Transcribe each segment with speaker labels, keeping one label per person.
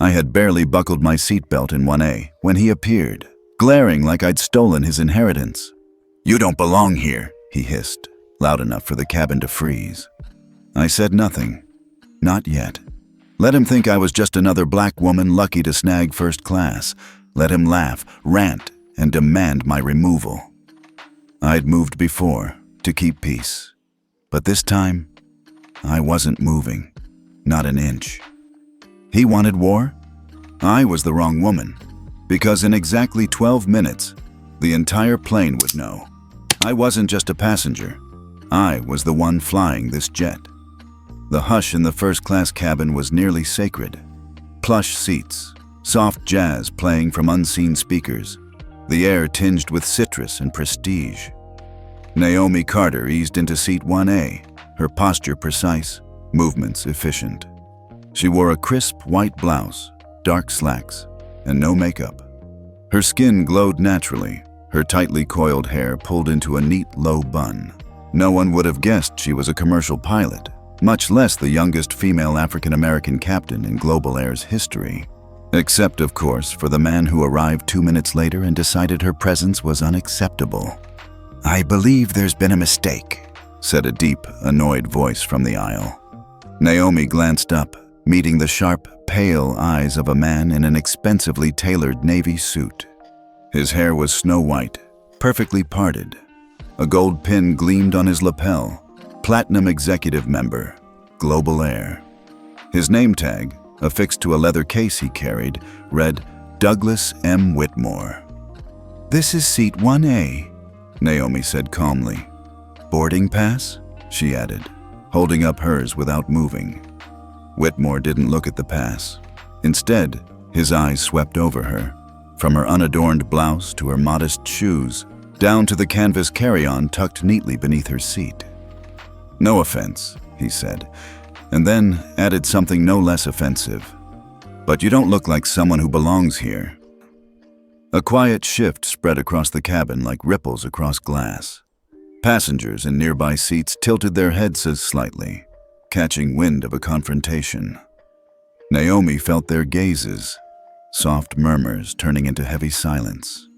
Speaker 1: I had barely buckled my seatbelt in 1A when he appeared, glaring like I'd stolen his inheritance. "You don't belong here," he hissed, loud enough for the cabin to freeze. I said nothing. Not yet. Let him think I was just another black woman lucky to snag first class. Let him laugh, rant, and demand my removal. I'd moved before, to keep peace. But this time, I wasn't moving. Not an inch. He wanted war? I was the wrong woman. Because in exactly 12 minutes, the entire plane would know. I wasn't just a passenger. I was the one flying this jet. The hush in the first-class cabin was nearly sacred. Plush seats, soft jazz playing from unseen speakers, the air tinged with citrus and prestige. Naomi Carter eased into seat 1A, her posture precise, movements efficient. She wore a crisp white blouse, dark slacks, and no makeup. Her skin glowed naturally, her tightly coiled hair pulled into a neat low bun. No one would have guessed she was a commercial pilot, much less the youngest female African-American captain in Global Air's history. Except, of course, for the man who arrived 2 minutes later and decided her presence was unacceptable. "I believe there's been a mistake," said a deep, annoyed voice from the aisle. Naomi glanced up, meeting the sharp, pale eyes of a man in an expensively tailored navy suit. His hair was snow-white, perfectly parted. A gold pin gleamed on his lapel. Platinum Executive Member, Global Air. His name tag, affixed to a leather case he carried, read Douglas M. Whitmore. "This is seat 1A, Naomi said calmly. "Boarding pass?" she added, holding up hers without moving. Whitmore didn't look at the pass. Instead, his eyes swept over her, from her unadorned blouse to her modest shoes, down to the canvas carry-on tucked neatly beneath her seat. "No offense," he said, and then added something no less offensive. "But you don't look like someone who belongs here." A quiet shift spread across the cabin like ripples across glass. Passengers in nearby seats tilted their heads slightly, catching wind of a confrontation. Naomi felt their gazes, soft murmurs turning into heavy silence.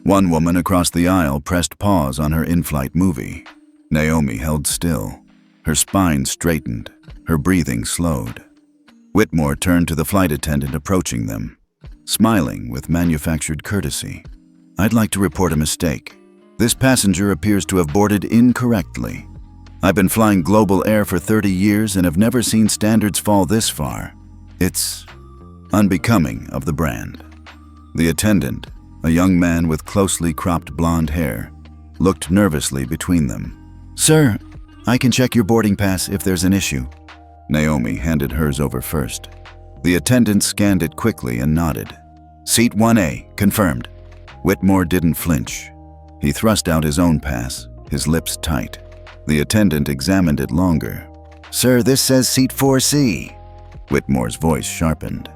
Speaker 1: One woman across the aisle pressed pause on her in-flight movie. Naomi held still. Her spine straightened, her breathing slowed. Whitmore turned to the flight attendant approaching them, smiling with manufactured courtesy. "I'd like to report a mistake. This passenger appears to have boarded incorrectly. I've been flying Global Air for 30 years and have never seen standards fall this far. It's unbecoming of the brand." The attendant, a young man with closely cropped blonde hair, looked nervously between them. "Sir, I can check your boarding pass if there's an issue." Naomi handed hers over first. The attendant scanned it quickly and nodded. "Seat 1A, confirmed." Whitmore didn't flinch. He thrust out his own pass, his lips tight. The attendant examined it longer. "Sir, this says seat 4C." Whitmore's voice sharpened.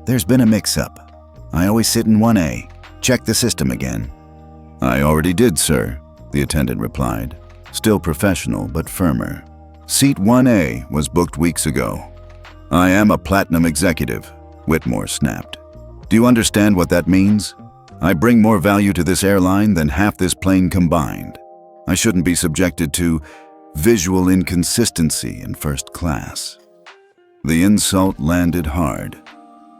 Speaker 1: "There's been a mix-up. I always sit in 1A. Check the system again." "I already did, sir," the attendant replied, still professional but firmer. "Seat 1A was booked weeks ago." "I am a platinum executive," Whitmore snapped. "Do you understand what that means? I bring more value to this airline than half this plane combined. I shouldn't be subjected to visual inconsistency in first class." The insult landed hard.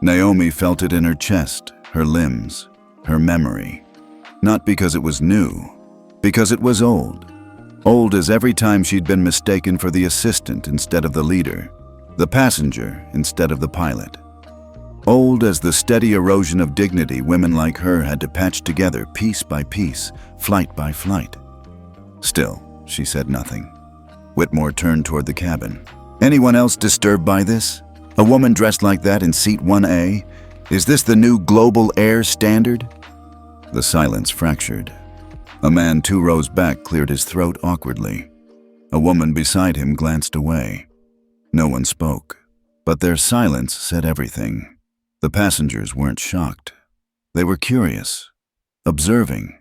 Speaker 1: Naomi felt it in her chest, her limbs, her memory. Not because it was new, because it was old. Old as every time she'd been mistaken for the assistant instead of the leader, the passenger instead of the pilot. Old as the steady erosion of dignity women like her had to patch together piece by piece, flight by flight. Still, she said nothing. Whitmore turned toward the cabin. "Anyone else disturbed by this? A woman dressed like that in seat 1A? Is this the new Global Air standard?" The silence fractured. A man 2 rows back cleared his throat awkwardly. A woman beside him glanced away. No one spoke, but their silence said everything. The passengers weren't shocked. They were curious, observing,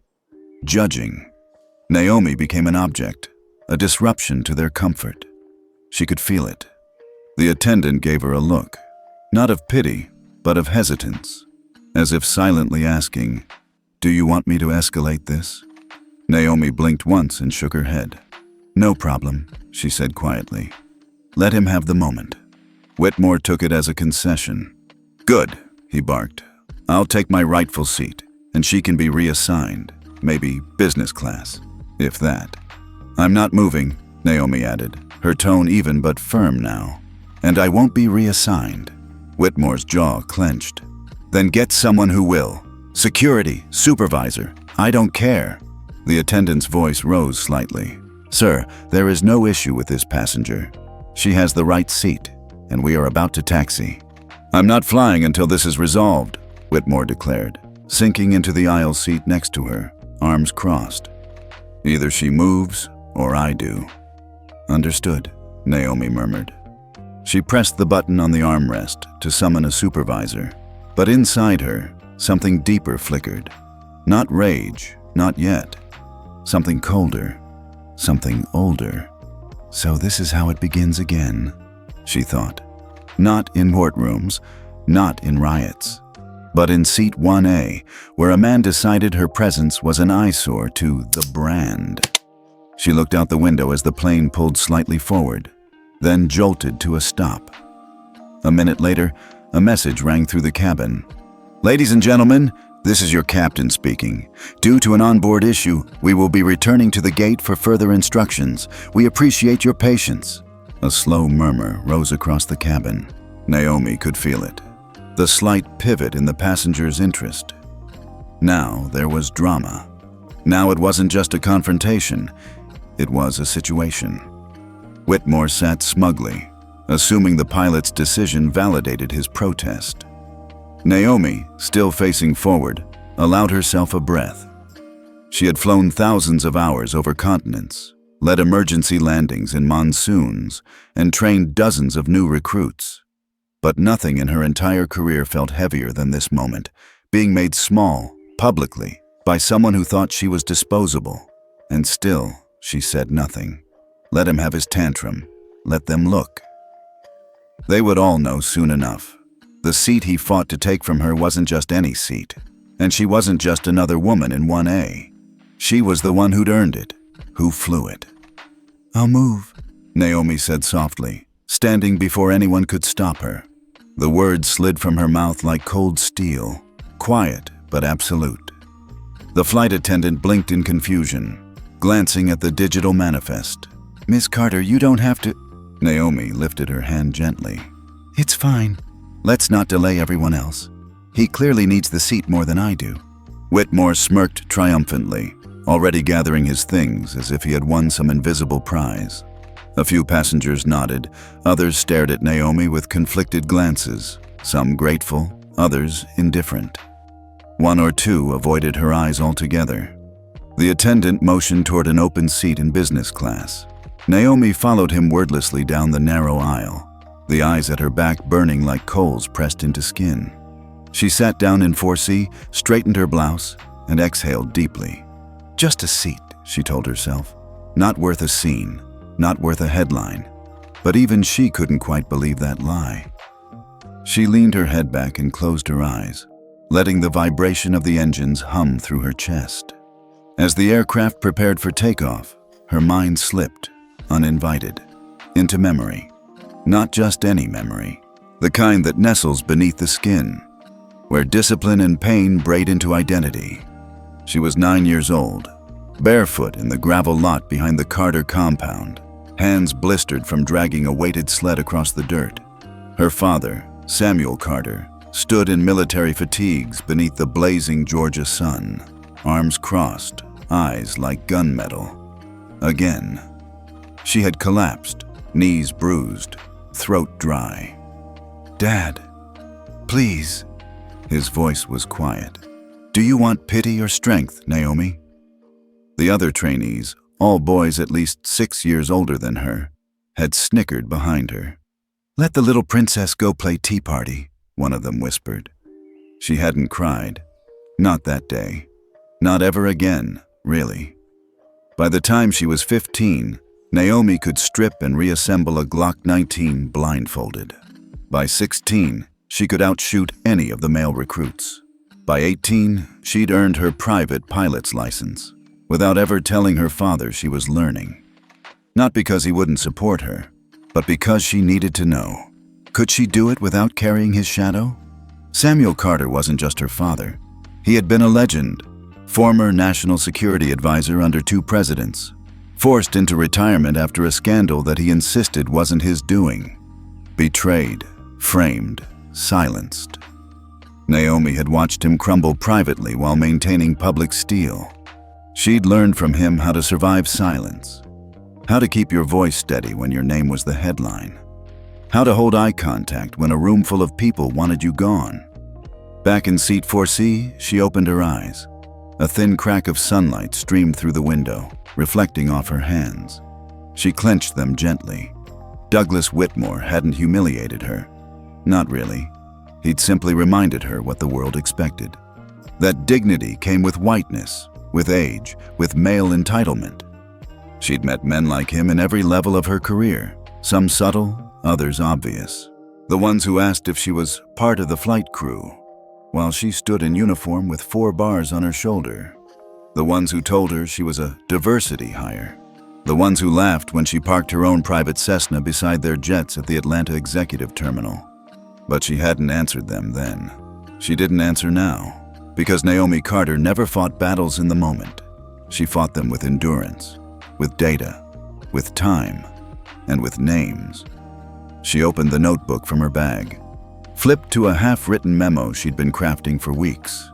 Speaker 1: judging. Naomi became an object, a disruption to their comfort. She could feel it. The attendant gave her a look, not of pity, but of hesitance, as if silently asking, "Do you want me to escalate this?" Naomi blinked once and shook her head. "No problem," she said quietly. "Let him have the moment." Whitmore took it as a concession. "Good," he barked. "I'll take my rightful seat, and she can be reassigned, maybe business class, if that." "I'm not moving," Naomi added, her tone even but firm now. "And I won't be reassigned." Whitmore's jaw clenched. "Then get someone who will. Security, supervisor, I don't care." The attendant's voice rose slightly. "Sir, there is no issue with this passenger. She has the right seat, and we are about to taxi." "I'm not flying until this is resolved," Whitmore declared, sinking into the aisle seat next to her, arms crossed. "Either she moves or I do." "Understood," Naomi murmured. She pressed the button on the armrest to summon a supervisor, but inside her, something deeper flickered. Not rage, not yet. Something colder, something older. So this is how it begins again, she thought. Not in courtrooms, not in riots, but in seat 1A, where a man decided her presence was an eyesore to the brand. She looked out the window as the plane pulled slightly forward, then jolted to a stop. A minute later, a message rang through the cabin. "Ladies and gentlemen, this is your captain speaking. Due to an onboard issue, we will be returning to the gate for further instructions. We appreciate your patience." A slow murmur rose across the cabin. Naomi could feel it. The slight pivot in the passenger's interest. Now there was drama. Now it wasn't just a confrontation, it was a situation. Whitmore sat smugly, assuming the pilot's decision validated his protest. Naomi, still facing forward, allowed herself a breath. She had flown thousands of hours over continents, led emergency landings in monsoons, and trained dozens of new recruits. But nothing in her entire career felt heavier than this moment, being made small, publicly, by someone who thought she was disposable. And still, she said nothing. Let him have his tantrum. Let them look. They would all know soon enough. The seat he fought to take from her wasn't just any seat, and she wasn't just another woman in 1A. She was the one who'd earned it, who flew it. "I'll move," Naomi said softly, standing before anyone could stop her. The words slid from her mouth like cold steel, quiet but absolute. The flight attendant blinked in confusion, glancing at the digital manifest. "Miss Carter, you don't have to—" Naomi lifted her hand gently. "It's fine. Let's not delay everyone else. He clearly needs the seat more than I do." Whitmore smirked triumphantly, already gathering his things as if he had won some invisible prize. A few passengers nodded, others stared at Naomi with conflicted glances, some grateful, others indifferent. One or two avoided her eyes altogether. The attendant motioned toward an open seat in business class. Naomi followed him wordlessly down the narrow aisle, the eyes at her back burning like coals pressed into skin. She sat down in 4C, straightened her blouse, and exhaled deeply. Just a seat, she told herself. Not worth a scene, not worth a headline. But even she couldn't quite believe that lie. She leaned her head back and closed her eyes, letting the vibration of the engines hum through her chest. As the aircraft prepared for takeoff, her mind slipped, uninvited, into memory. Not just any memory, the kind that nestles beneath the skin, where discipline and pain braid into identity. She was 9 years old, barefoot in the gravel lot behind the Carter compound, hands blistered from dragging a weighted sled across the dirt. Her father, Samuel Carter, stood in military fatigues beneath the blazing Georgia sun, arms crossed, eyes like gunmetal. Again. She had collapsed, knees bruised, throat dry. "Dad, please." His voice was quiet. "Do you want pity or strength, Naomi?" The other trainees, all boys at least 6 years older than her, had snickered behind her. "Let the little princess go play tea party," one of them whispered. She hadn't cried. Not that day. Not ever again, really. By the time she was 15, Naomi could strip and reassemble a Glock 19 blindfolded. By 16, She could outshoot any of the male recruits. By 18, she'd earned her private pilot's license, without ever telling her father she was learning. Not because he wouldn't support her, but because she needed to know. Could she do it without carrying his shadow? Samuel Carter wasn't just her father. He had been a legend, former national security advisor under 2 presidents, forced into retirement after a scandal that he insisted wasn't his doing. Betrayed, framed, silenced. Naomi had watched him crumble privately while maintaining public steel. She'd learned from him how to survive silence, how to keep your voice steady when your name was the headline, how to hold eye contact when a room full of people wanted you gone. Back in seat 4C, she opened her eyes. A thin crack of sunlight streamed through the window, reflecting off her hands. She clenched them gently. Douglas Whitmore hadn't humiliated her. Not really. He'd simply reminded her what the world expected. That dignity came with whiteness, with age, with male entitlement. She'd met men like him in every level of her career, some subtle, others obvious. The ones who asked if she was part of the flight crew, while she stood in uniform with 4 bars on her shoulder. The ones who told her she was a diversity hire. The ones who laughed when she parked her own private Cessna beside their jets at the Atlanta Executive Terminal. But she hadn't answered them then. She didn't answer now, because Naomi Carter never fought battles in the moment. She fought them with endurance, with data, with time, and with names. She opened the notebook from her bag, flipped to a half-written memo she'd been crafting for weeks.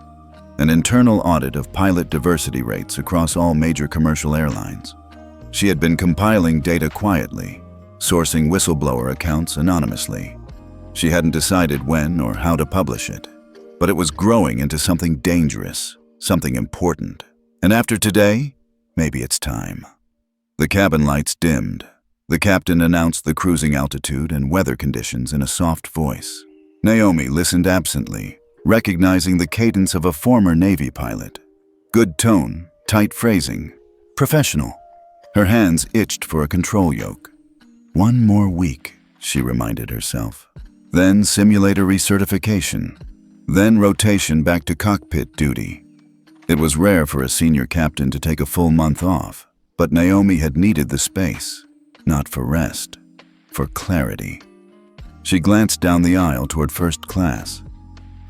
Speaker 1: An internal audit of pilot diversity rates across all major commercial airlines. She had been compiling data quietly, sourcing whistleblower accounts anonymously. She hadn't decided when or how to publish it, but it was growing into something dangerous, something important. And after today, maybe it's time. The cabin lights dimmed. The captain announced the cruising altitude and weather conditions in a soft voice. Naomi listened absently, recognizing the cadence of a former Navy pilot. Good tone, tight phrasing, professional. Her hands itched for a control yoke. 1 more week, she reminded herself. Then simulator recertification. Then rotation back to cockpit duty. It was rare for a senior captain to take a full month off, but Naomi had needed the space, not for rest, for clarity. She glanced down the aisle toward first class.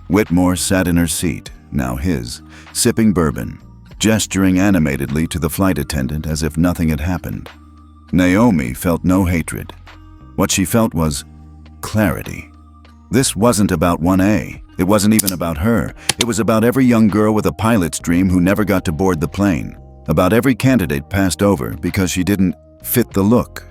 Speaker 1: Whitmore sat in her seat, now his, sipping bourbon, gesturing animatedly to the flight attendant as if nothing had happened. Naomi felt no hatred. What she felt was clarity. This wasn't about 1A. It wasn't even about her. It was about every young girl with a pilot's dream who never got to board the plane. About every candidate passed over because she didn't fit the look.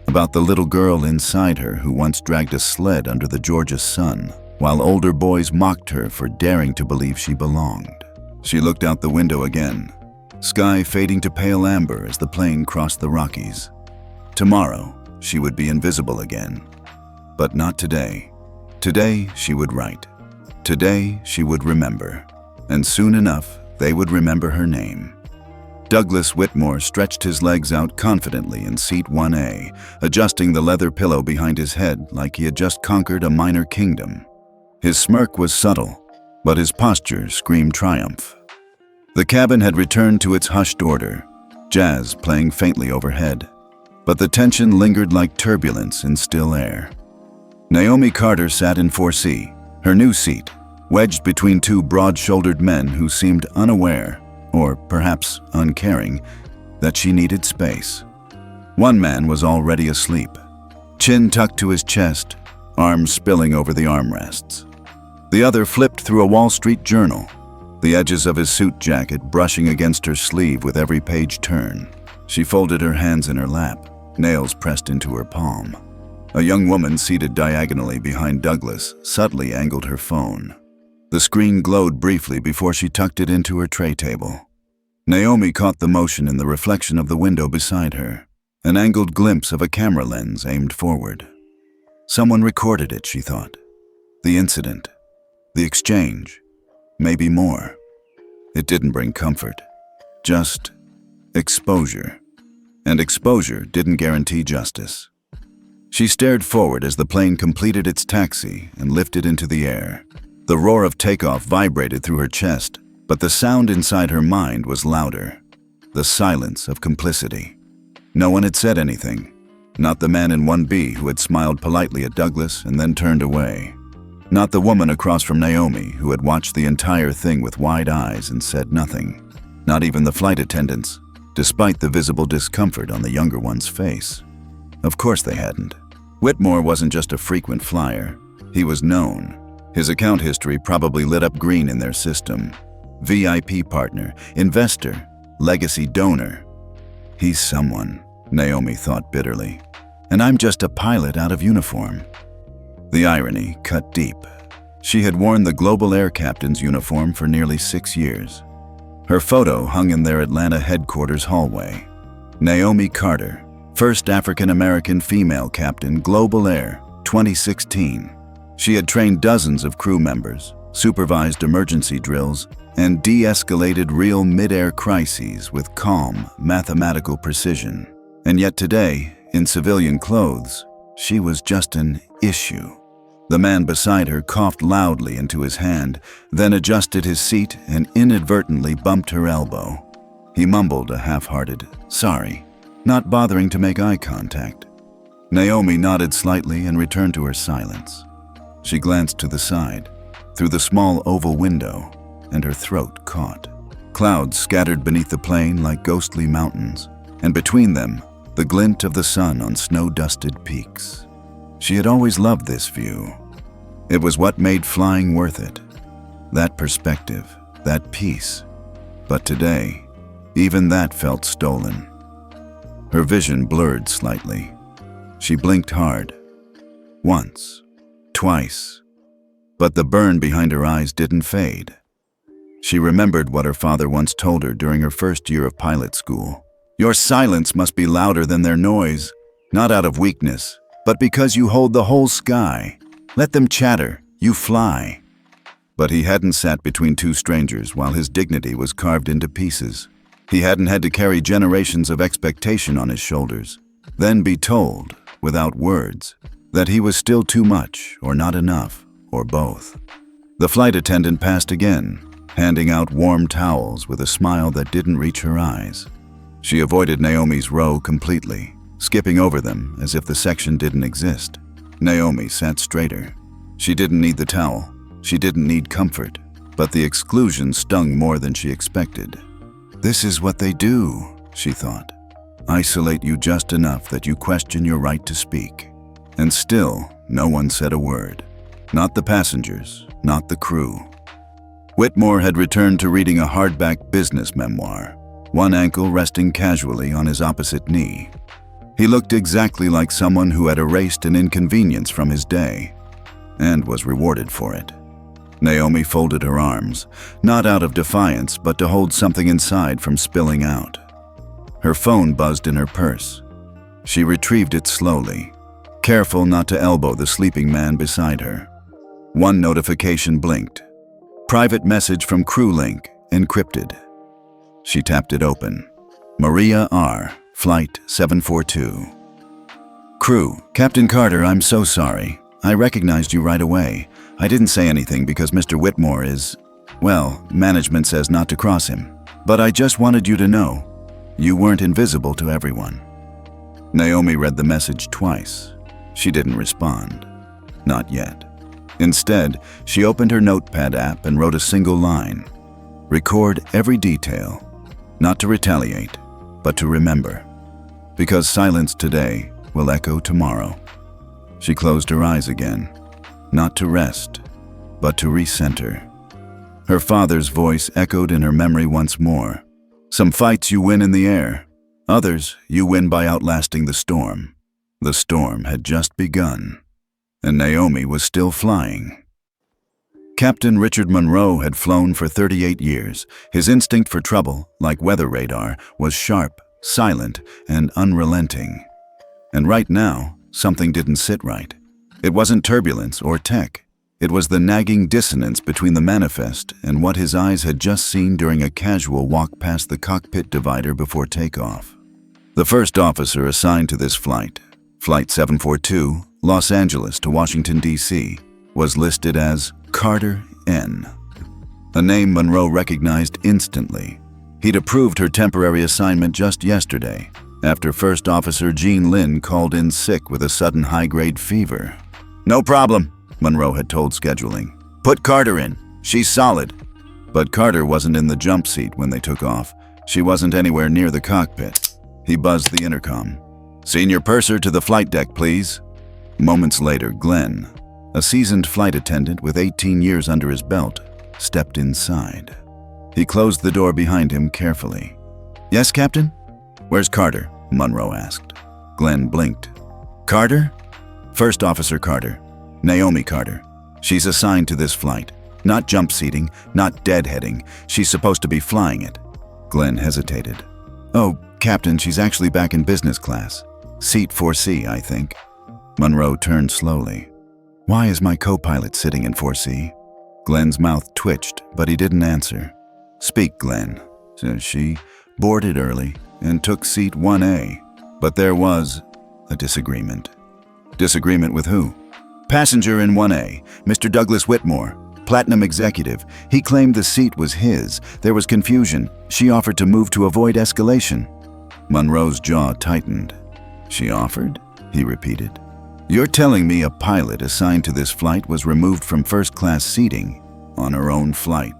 Speaker 1: About the little girl inside her who once dragged a sled under the Georgia sun, while older boys mocked her for daring to believe she belonged. She looked out the window again, sky fading to pale amber as the plane crossed the Rockies. Tomorrow, she would be invisible again. But not today. Today, she would write. Today, she would remember. And soon enough, they would remember her name. Douglas Whitmore stretched his legs out confidently in seat 1A, adjusting the leather pillow behind his head like he had just conquered a minor kingdom. His smirk was subtle, but his posture screamed triumph. The cabin had returned to its hushed order, jazz playing faintly overhead, but the tension lingered like turbulence in still air. Naomi Carter sat in 4C, her new seat, wedged between 2 broad-shouldered men who seemed unaware, or perhaps uncaring, that she needed space. One man was already asleep, chin tucked to his chest, arms spilling over the armrests. The other flipped through a Wall Street journal, the edges of his suit jacket brushing against her sleeve with every page turn. She folded her hands in her lap, nails pressed into her palm. A young woman seated diagonally behind Douglas subtly angled her phone. The screen glowed briefly before she tucked it into her tray table. Naomi caught the motion in the reflection of the window beside her, an angled glimpse of a camera lens aimed forward. Someone recorded it, she thought. The incident, the exchange, maybe more. It didn't bring comfort, just exposure. And exposure didn't guarantee justice. She stared forward as the plane completed its taxi and lifted into the air. The roar of takeoff vibrated through her chest, but the sound inside her mind was louder. The silence of complicity. No one had said anything. Not the man in 1B who had smiled politely at Douglas and then turned away. Not the woman across from Naomi who had watched the entire thing with wide eyes and said nothing. Not even the flight attendants, despite the visible discomfort on the younger one's face. Of course they hadn't. Whitmore wasn't just a frequent flyer. He was known. His account history probably lit up green in their system. VIP partner, investor, legacy donor. He's someone, Naomi thought bitterly. And I'm just a pilot out of uniform. The irony cut deep. She had worn the Global Air Captain's uniform for nearly 6 years. Her photo hung in their Atlanta headquarters hallway. Naomi Carter, first African-American female captain, Global Air, 2016. She had trained dozens of crew members, supervised emergency drills, and de-escalated real mid-air crises with calm, mathematical precision. And yet today, in civilian clothes, she was just an issue. The man beside her coughed loudly into his hand, then adjusted his seat and inadvertently bumped her elbow. He mumbled a half-hearted, "Sorry," not bothering to make eye contact. Naomi nodded slightly and returned to her silence. She glanced to the side, through the small oval window, and her throat caught. Clouds scattered beneath the plane like ghostly mountains, and between them, the glint of the sun on snow-dusted peaks. She had always loved this view. It was what made flying worth it. That perspective, that peace. But today, even that felt stolen. Her vision blurred slightly. She blinked hard. Once, twice. But the burn behind her eyes didn't fade. She remembered what her father once told her during her first year of pilot school. Your silence must be louder than their noise, not out of weakness, but because you hold the whole sky. Let them chatter, you fly. But he hadn't sat between two strangers while his dignity was carved into pieces. He hadn't had to carry generations of expectation on his shoulders, then be told, without words, that he was still too much or not enough, or both. The flight attendant passed again, handing out warm towels with a smile that didn't reach her eyes. She avoided Naomi's row completely, skipping over them as if the section didn't exist. Naomi sat straighter. She didn't need the towel. She didn't need comfort. But the exclusion stung more than she expected. This is what they do, she thought. Isolate you just enough that you question your right to speak. And still, no one said a word. Not the passengers, not the crew. Whitmore had returned to reading a hardback business memoir, one ankle resting casually on his opposite knee. He looked exactly like someone who had erased an inconvenience from his day, and was rewarded for it. Naomi folded her arms, not out of defiance, but to hold something inside from spilling out. Her phone buzzed in her purse. She retrieved it slowly, careful not to elbow the sleeping man beside her. One notification blinked. Private message from CrewLink, encrypted. She tapped it open. Maria R., Flight 742. Crew, Captain Carter, I'm so sorry. I recognized you right away. I didn't say anything because Mr. Whitmore is, well, management says not to cross him. But I just wanted you to know, you weren't invisible to everyone. Naomi read the message twice. She didn't respond. Not yet. Instead, she opened her notepad app and wrote a single line. Record every detail. Not to retaliate, but to remember. Because silence today will echo tomorrow. She closed her eyes again, not to rest, but to recenter. Her father's voice echoed in her memory once more. Some fights you win in the air, others you win by outlasting the storm. The storm had just begun, and Naomi was still flying. Captain Richard Monroe had flown for 38 years. His instinct for trouble, like weather radar, was sharp, silent, and unrelenting. And right now, something didn't sit right. It wasn't turbulence or tech. It was the nagging dissonance between the manifest and what his eyes had just seen during a casual walk past the cockpit divider before takeoff. The first officer assigned to this flight, Flight 742, Los Angeles to Washington, D.C., was listed as Carter N., a name Monroe recognized instantly. He'd approved her temporary assignment just yesterday, after First Officer Jean Lynn called in sick with a sudden high-grade fever. "No problem," Monroe had told scheduling. "Put Carter in. She's solid." But Carter wasn't in the jump seat when they took off. She wasn't anywhere near the cockpit. He buzzed the intercom. "Senior purser to the flight deck, please." Moments later, Glenn, a seasoned flight attendant with 18 years under his belt, stepped inside. He closed the door behind him carefully. "Yes, Captain?" "Where's Carter?" Monroe asked. Glenn blinked. "Carter?" "First Officer Carter. Naomi Carter. She's assigned to this flight. Not jump seating, not deadheading. She's supposed to be flying it." Glenn hesitated. "Oh, Captain, she's actually back in business class. Seat 4C, I think." Monroe turned slowly. "Why is my co-pilot sitting in 4C?" Glenn's mouth twitched, but he didn't answer. "Speak, Glenn." She boarded early and took seat 1A, but there was a disagreement. "Disagreement with who?" "Passenger in 1A, Mr. Douglas Whitmore, Platinum Executive. He claimed the seat was his. There was confusion. She offered to move to avoid escalation." Monroe's jaw tightened. "She offered?" he repeated. "You're telling me a pilot assigned to this flight was removed from first-class seating on her own flight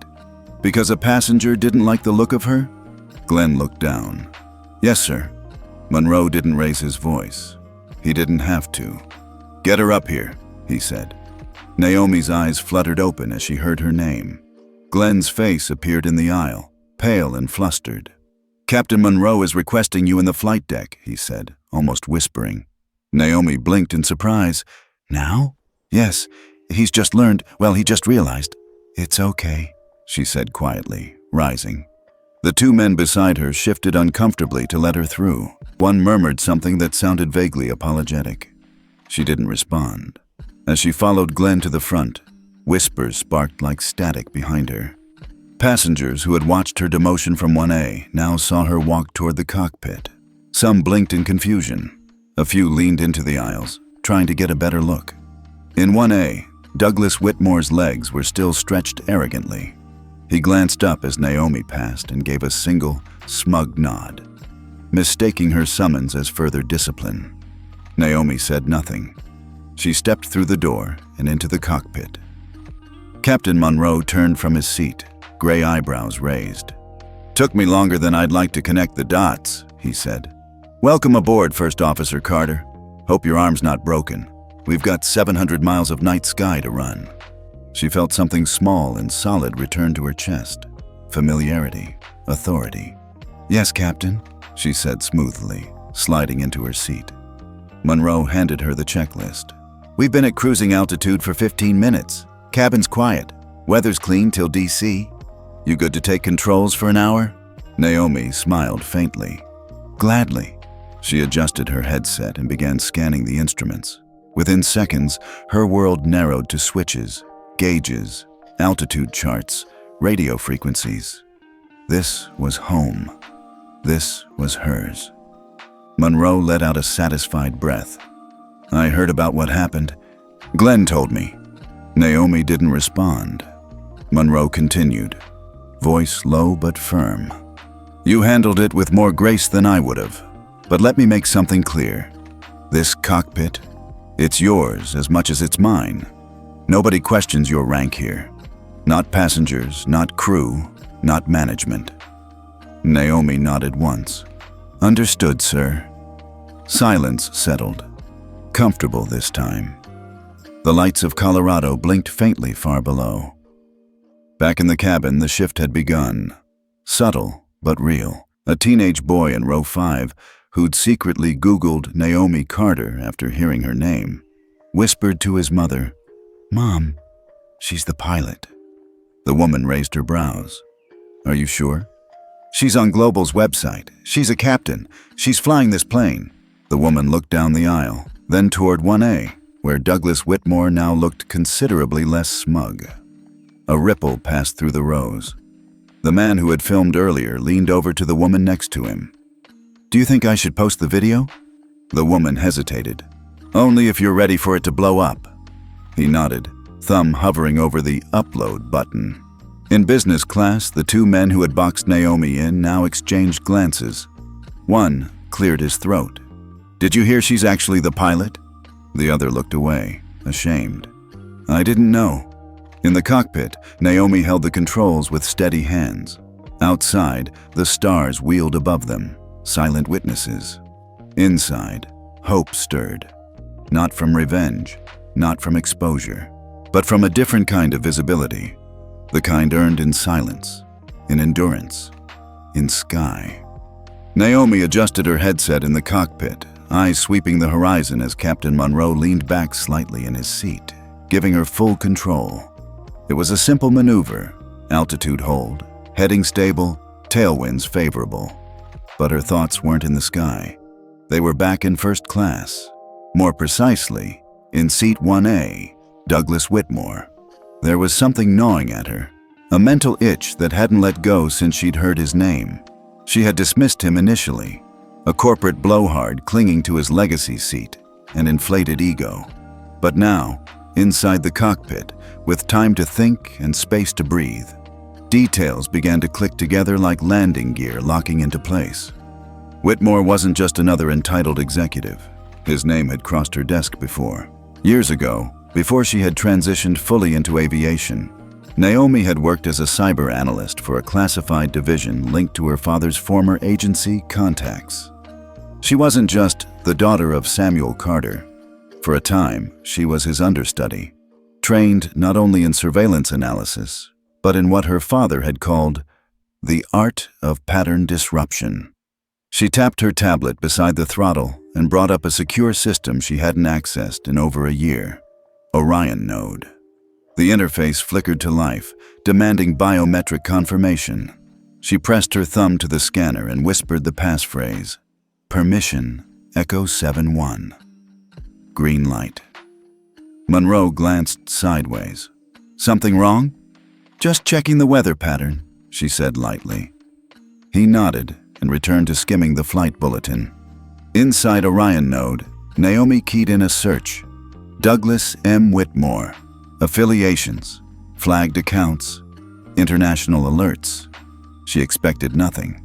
Speaker 1: because a passenger didn't like the look of her?" Glenn looked down. "Yes, sir." Monroe didn't raise his voice. He didn't have to. "Get her up here," he said. Naomi's eyes fluttered open as she heard her name. Glenn's face appeared in the aisle, pale and flustered. "Captain Monroe is requesting you in the flight deck," he said, almost whispering. Naomi blinked in surprise. "Now?" "Yes, he's just learned, he just realized." "It's okay," she said quietly, rising. The two men beside her shifted uncomfortably to let her through. One murmured something that sounded vaguely apologetic. She didn't respond. As she followed Glenn to the front, whispers sparked like static behind her. Passengers who had watched her demotion from 1A now saw her walk toward the cockpit. Some blinked in confusion. A few leaned into the aisles, trying to get a better look. In 1A, Douglas Whitmore's legs were still stretched arrogantly. He glanced up as Naomi passed and gave a single, smug nod, mistaking her summons as further discipline. Naomi said nothing. She stepped through the door and into the cockpit. Captain Monroe turned from his seat, gray eyebrows raised. "Took me longer than I'd like to connect the dots," he said. "Welcome aboard, First Officer Carter. Hope your arm's not broken. We've got 700 miles of night sky to run." She felt something small and solid return to her chest. Familiarity, authority. "Yes, Captain," she said smoothly, sliding into her seat. Monroe handed her the checklist. "We've been at cruising altitude for 15 minutes. Cabin's quiet. Weather's clean till DC. You good to take controls for an hour?" Naomi smiled faintly. "Gladly." She adjusted her headset and began scanning the instruments. Within seconds, her world narrowed to switches, gauges, altitude charts, radio frequencies. This was home. This was hers. Monroe let out a satisfied breath. "I heard about what happened. Glenn told me." Naomi didn't respond. Monroe continued, voice low but firm. "You handled it with more grace than I would have. But let me make something clear. This cockpit, it's yours as much as it's mine. Nobody questions your rank here. Not passengers, not crew, not management." Naomi nodded once. "Understood, sir." Silence settled. Comfortable this time. The lights of Colorado blinked faintly far below. Back in the cabin, the shift had begun. Subtle, but real. A teenage boy in row 5, who'd secretly Googled Naomi Carter after hearing her name, whispered to his mother, "Mom, she's the pilot." The woman raised her brows. "Are you sure?" "She's on Global's website. She's a captain. She's flying this plane." The woman looked down the aisle, then toward 1A, where Douglas Whitmore now looked considerably less smug. A ripple passed through the rows. The man who had filmed earlier leaned over to the woman next to him. "Do you think I should post the video?" The woman hesitated. "Only if you're ready for it to blow up." He nodded, thumb hovering over the upload button. In business class, the two men who had boxed Naomi in now exchanged glances. One cleared his throat. "Did you hear she's actually the pilot?" The other looked away, ashamed. "I didn't know." In the cockpit, Naomi held the controls with steady hands. Outside, the stars wheeled above them, silent witnesses. Inside, hope stirred. Not from revenge, not from exposure, but from a different kind of visibility. The kind earned in silence, in endurance, in sky. Naomi adjusted her headset in the cockpit, eyes sweeping the horizon as Captain Monroe leaned back slightly in his seat, giving her full control. It was a simple maneuver, altitude hold, heading stable, tailwinds favorable. But her thoughts weren't in the sky. They were back in first class. More precisely, in seat 1A, Douglas Whitmore. There was something gnawing at her, a mental itch that hadn't let go since she'd heard his name. She had dismissed him initially, a corporate blowhard clinging to his legacy seat, an inflated ego. But now, inside the cockpit, with time to think and space to breathe, details began to click together like landing gear locking into place. Whitmore wasn't just another entitled executive. His name had crossed her desk before. Years ago, before she had transitioned fully into aviation, Naomi had worked as a cyber analyst for a classified division linked to her father's former agency contacts. She wasn't just the daughter of Samuel Carter. For a time, she was his understudy, trained not only in surveillance analysis, but in what her father had called the art of pattern disruption. She tapped her tablet beside the throttle and brought up a secure system she hadn't accessed in over a year, Orion node. The interface flickered to life, demanding biometric confirmation. She pressed her thumb to the scanner and whispered the passphrase, "Permission, Echo 7-1. Green light. Monroe glanced sideways. "Something wrong?" "Just checking the weather pattern," she said lightly. He nodded and returned to skimming the flight bulletin. Inside Orion node, Naomi keyed in a search. Douglas M. Whitmore. Affiliations, flagged accounts, international alerts. She expected nothing.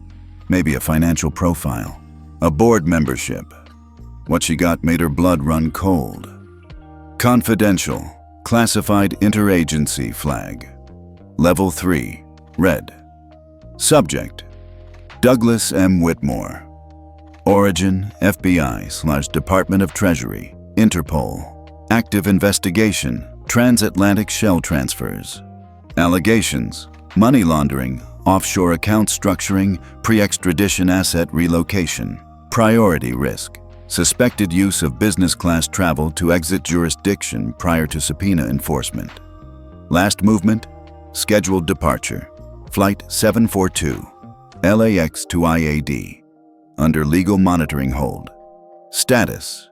Speaker 1: Maybe a financial profile, a board membership. What she got made her blood run cold. Confidential, classified interagency flag. Level 3, red. Subject, Douglas M. Whitmore. Origin, FBI/Department of Treasury, Interpol. Active investigation, transatlantic shell transfers. Allegations, money laundering, offshore account structuring, pre-extradition asset relocation. Priority risk, suspected use of business class travel to exit jurisdiction prior to subpoena enforcement. Last movement, scheduled departure, Flight 742, LAX to IAD, under legal monitoring hold. Status,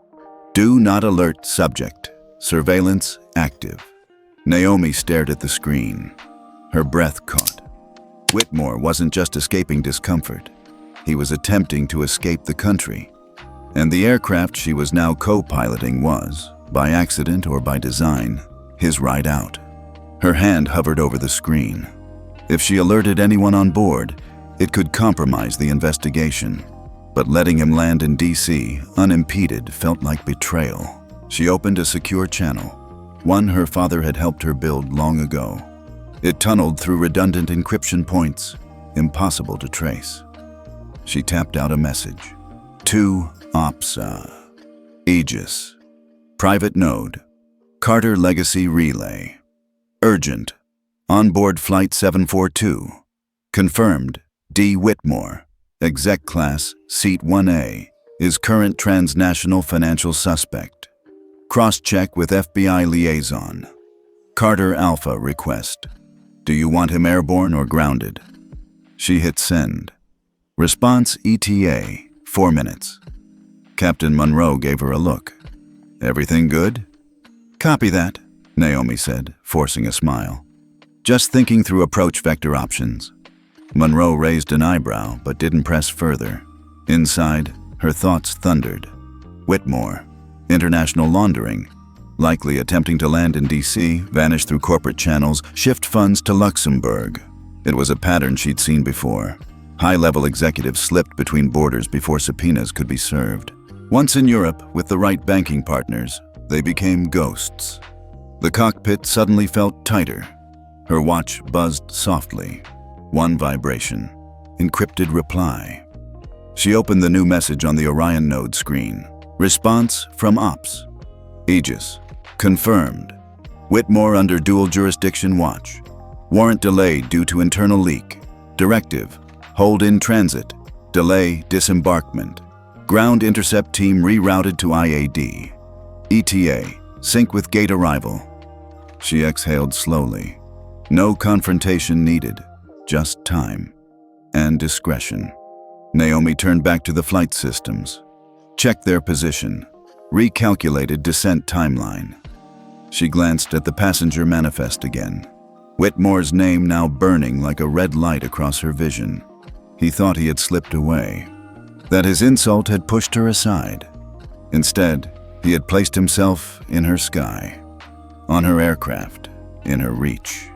Speaker 1: do not alert subject, surveillance active. Naomi stared at the screen. Her breath caught. Whitmore wasn't just escaping discomfort. He was attempting to escape the country. And the aircraft she was now co-piloting was, by accident or by design, his ride out. Her hand hovered over the screen. If she alerted anyone on board, it could compromise the investigation. But letting him land in DC, unimpeded, felt like betrayal. She opened a secure channel, one her father had helped her build long ago. It tunneled through redundant encryption points, impossible to trace. She tapped out a message. To OPSA. Aegis. Private node. Carter Legacy Relay. Urgent. Onboard Flight 742. Confirmed. D. Whitmore. Exec Class, Seat 1A. Is current transnational financial suspect. Cross-check with FBI liaison. Carter Alpha request. Do you want him airborne or grounded? She hit send. Response ETA, 4 minutes. Captain Monroe gave her a look. Everything good? Copy that, Naomi said, forcing a smile. Just thinking through approach vector options. Monroe raised an eyebrow but didn't press further. Inside, her thoughts thundered. Whitmore. International laundering. Likely attempting to land in D.C., vanish through corporate channels, shift funds to Luxembourg. It was a pattern she'd seen before. High-level executives slipped between borders before subpoenas could be served. Once in Europe, with the right banking partners, they became ghosts. The cockpit suddenly felt tighter. Her watch buzzed softly. One vibration. Encrypted reply. She opened the new message on the Orion node screen. Response from Ops. Aegis. Confirmed. Whitmore under dual jurisdiction watch. Warrant delayed due to internal leak. Directive. Hold in transit. Delay disembarkment. Ground intercept team rerouted to IAD. ETA. Sync with gate arrival. She exhaled slowly. No confrontation needed. Just time. And discretion. Naomi turned back to the flight systems. Checked their position. Recalculated descent timeline. She glanced at the passenger manifest again. Whitmore's name now burning like a red light across her vision. He thought he had slipped away. That his insult had pushed her aside. Instead, he had placed himself in her sky. On her aircraft. In her reach.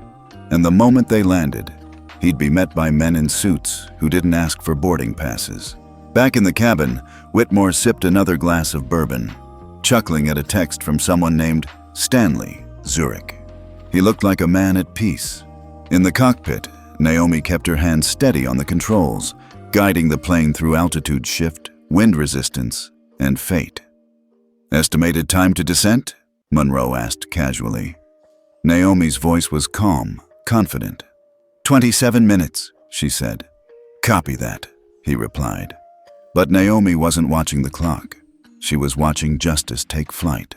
Speaker 1: And the moment they landed, he'd be met by men in suits who didn't ask for boarding passes. Back in the cabin, Whitmore sipped another glass of bourbon, chuckling at a text from someone named Stanley, Zurich. He looked like a man at peace. In the cockpit, Naomi kept her hands steady on the controls, guiding the plane through altitude shift, wind resistance, and fate. Estimated time to descent? Monroe asked casually. Naomi's voice was calm, confident. 27 minutes, she said. Copy that, he replied. But Naomi wasn't watching the clock. She was watching justice take flight.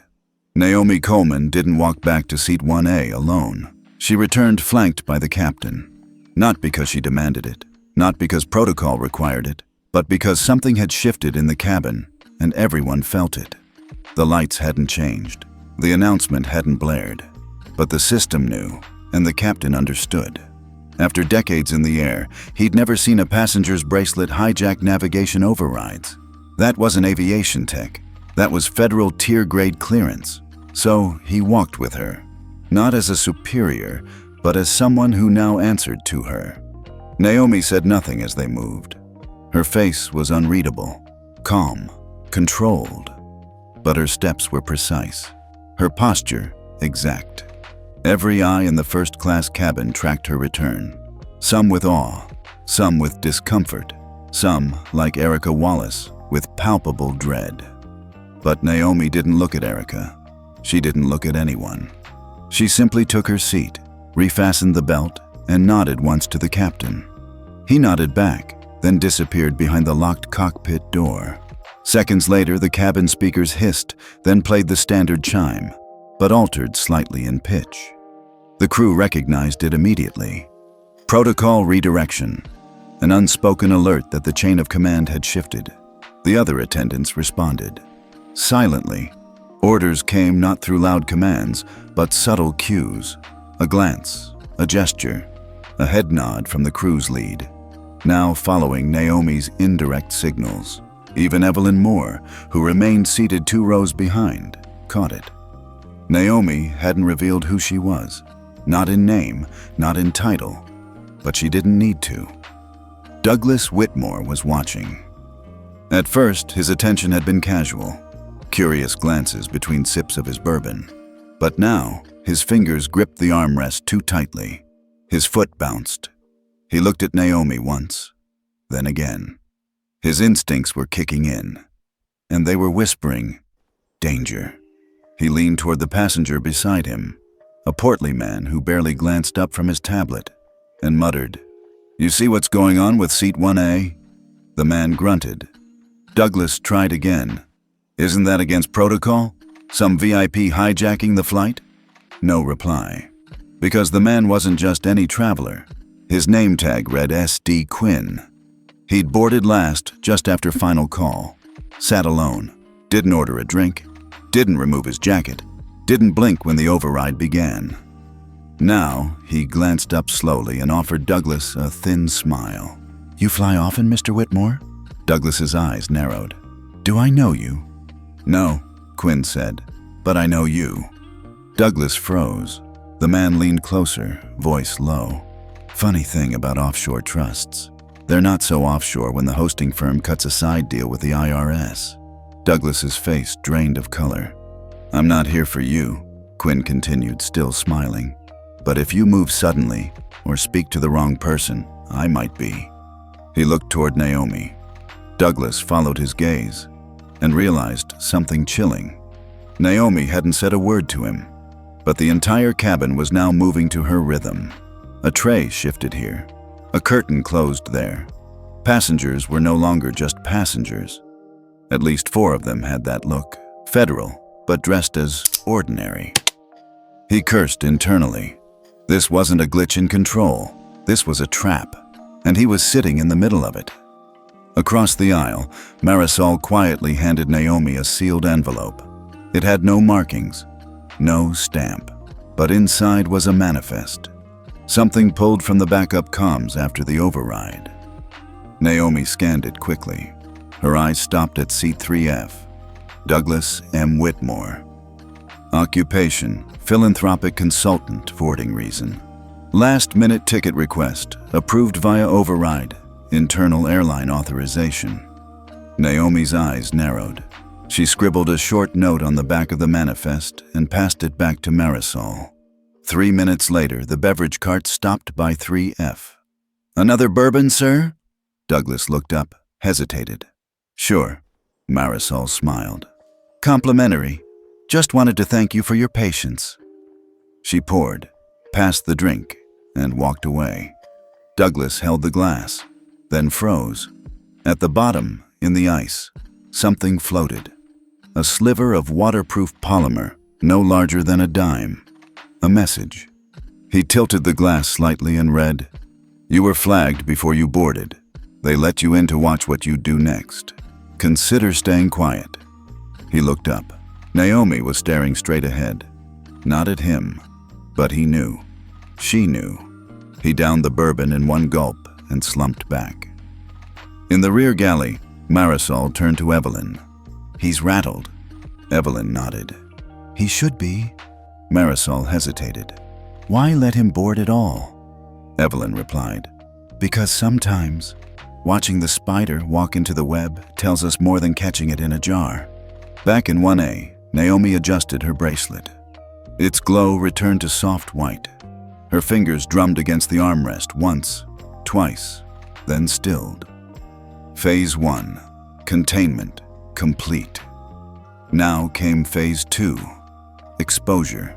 Speaker 1: Naomi Coleman didn't walk back to seat 1A alone. She returned flanked by the captain. Not because she demanded it, not because protocol required it, but because something had shifted in the cabin, and everyone felt it. The lights hadn't changed. The announcement hadn't blared. But the system knew, and the captain understood. After decades in the air, he'd never seen a passenger's bracelet hijack navigation overrides. That wasn't aviation tech. That was federal tier-grade clearance. So he walked with her, not as a superior, but as someone who now answered to her. Naomi said nothing as they moved. Her face was unreadable, calm, controlled. But her steps were precise, her posture exact. Every eye in the first-class cabin tracked her return, some with awe, some with discomfort, some, like Erica Wallace, with palpable dread. But Naomi didn't look at Erica. She didn't look at anyone. She simply took her seat, refastened the belt, and nodded once to the captain. He nodded back, then disappeared behind the locked cockpit door. Seconds later, the cabin speakers hissed, then played the standard chime, but altered slightly in pitch. The crew recognized it immediately. Protocol redirection, an unspoken alert that the chain of command had shifted. The other attendants responded. Silently, orders came not through loud commands, but subtle cues. A glance, a gesture, a head nod from the crew's lead, now following Naomi's indirect signals. Even Evelyn Moore, who remained seated 2 rows behind, caught it. Naomi hadn't revealed who she was. Not in name, not in title, but she didn't need to. Douglas Whitmore was watching. At first, his attention had been casual, curious glances between sips of his bourbon. But now, his fingers gripped the armrest too tightly. His foot bounced. He looked at Naomi once, then again. His instincts were kicking in, and they were whispering, danger. He leaned toward the passenger beside him, a portly man who barely glanced up from his tablet, and muttered, "You see what's going on with seat 1A?" The man grunted. Douglas tried again. "Isn't that against protocol? Some VIP hijacking the flight?" No reply. Because the man wasn't just any traveler. His name tag read S.D. Quinn. He'd boarded last just after final call. Sat alone. Didn't order a drink. Didn't remove his jacket. Didn't blink when the override began. Now, he glanced up slowly and offered Douglas a thin smile. "You fly often, Mr. Whitmore?" Douglas's eyes narrowed. "Do I know you?" "No," Quinn said, "but I know you." Douglas froze. The man leaned closer, voice low. "Funny thing about offshore trusts. They're not so offshore when the hosting firm cuts a side deal with the IRS." Douglas's face drained of color. "I'm not here for you," Quinn continued, still smiling. "But if you move suddenly or speak to the wrong person, I might be." He looked toward Naomi. Douglas followed his gaze and realized something chilling. Naomi hadn't said a word to him, but the entire cabin was now moving to her rhythm. A tray shifted here. A curtain closed there. Passengers were no longer just passengers. At least 4 of them had that look, federal, but dressed as ordinary. He cursed internally. This wasn't a glitch in control. This was a trap, and he was sitting in the middle of it. Across the aisle, Marisol quietly handed Naomi a sealed envelope. It had no markings, no stamp, but inside was a manifest. Something pulled from the backup comms after the override. Naomi scanned it quickly. Her eyes stopped at seat 3F. Douglas M. Whitmore. Occupation, philanthropic consultant, forwarding reason. Last-minute ticket request, approved via override, internal airline authorization. Naomi's eyes narrowed. She scribbled a short note on the back of the manifest and passed it back to Marisol. 3 minutes later, the beverage cart stopped by 3F. "Another bourbon, sir?" Douglas looked up, hesitated. "Sure," Marisol smiled. "Complimentary. Just wanted to thank you for your patience." She poured, passed the drink, and walked away. Douglas held the glass, then froze. At the bottom, in the ice, something floated. A sliver of waterproof polymer, no larger than a dime. A message. He tilted the glass slightly and read, "You were flagged before you boarded. They let you in to watch what you do next. Consider staying quiet." He looked up. Naomi was staring straight ahead. Not at him, but he knew. She knew. He downed the bourbon in one gulp and slumped back. In the rear galley, Marisol turned to Evelyn. "He's rattled." Evelyn nodded. "He should be." Marisol hesitated. "Why let him board at all?" Evelyn replied, "Because sometimes watching the spider walk into the web tells us more than catching it in a jar." Back in 1A, Naomi adjusted her bracelet. Its glow returned to soft white. Her fingers drummed against the armrest once, twice, then stilled. Phase 1, containment, complete. Now came Phase 2, exposure.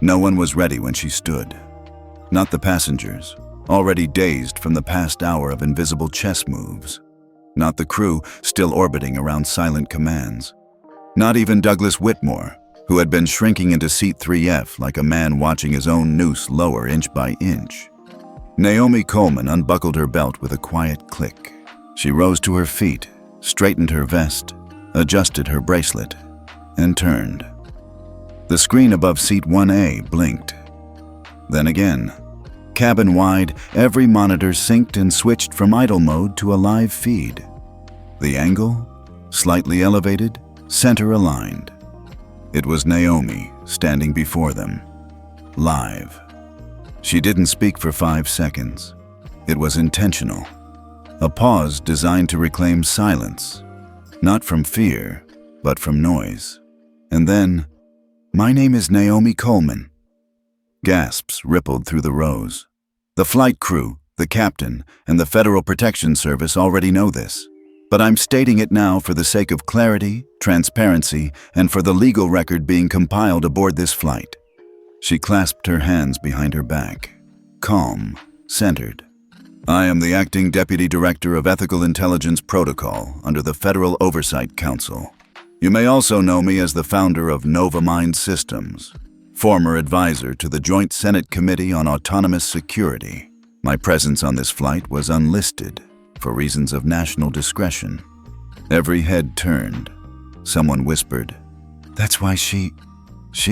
Speaker 1: No one was ready when she stood. Not the passengers, already dazed from the past hour of invisible chess moves. Not the crew, still orbiting around silent commands. Not even Douglas Whitmore, who had been shrinking into seat 3F like a man watching his own noose lower inch by inch. Naomi Coleman unbuckled her belt with a quiet click. She rose to her feet, straightened her vest, adjusted her bracelet, and turned. The screen above seat 1A blinked. Then again. Cabin-wide, every monitor synced and switched from idle mode to a live feed. The angle? Slightly elevated, center-aligned. It was Naomi standing before them. Live. She didn't speak for 5 seconds. It was intentional. A pause designed to reclaim silence. Not from fear, but from noise. And then, "My name is Naomi Coleman." Gasps rippled through the rows. The flight crew, the captain, and the Federal Protection Service already know this. But I'm stating it now for the sake of clarity, transparency, and for the legal record being compiled aboard this flight. She clasped her hands behind her back. Calm, centered. "I am the Acting Deputy Director of Ethical Intelligence Protocol under the Federal Oversight Council. You may also know me as the founder of NovaMind Systems, former advisor to the Joint Senate Committee on Autonomous Security. My presence on this flight was unlisted for reasons of national discretion." Every head turned. Someone whispered, "That's why she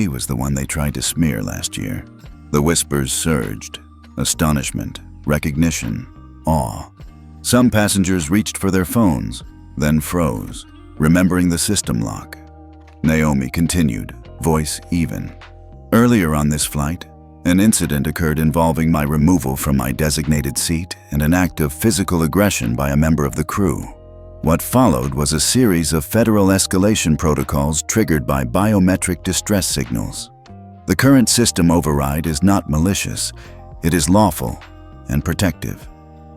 Speaker 1: was the one they tried to smear last year." The whispers surged. Astonishment, recognition, awe. Some passengers reached for their phones, then froze, remembering the system lock. Naomi continued, voice even. Earlier on this flight, an incident occurred involving my removal from my designated seat and an act of physical aggression by a member of the crew. What followed was a series of federal escalation protocols triggered by biometric distress signals. The current system override is not malicious, it is lawful and protective.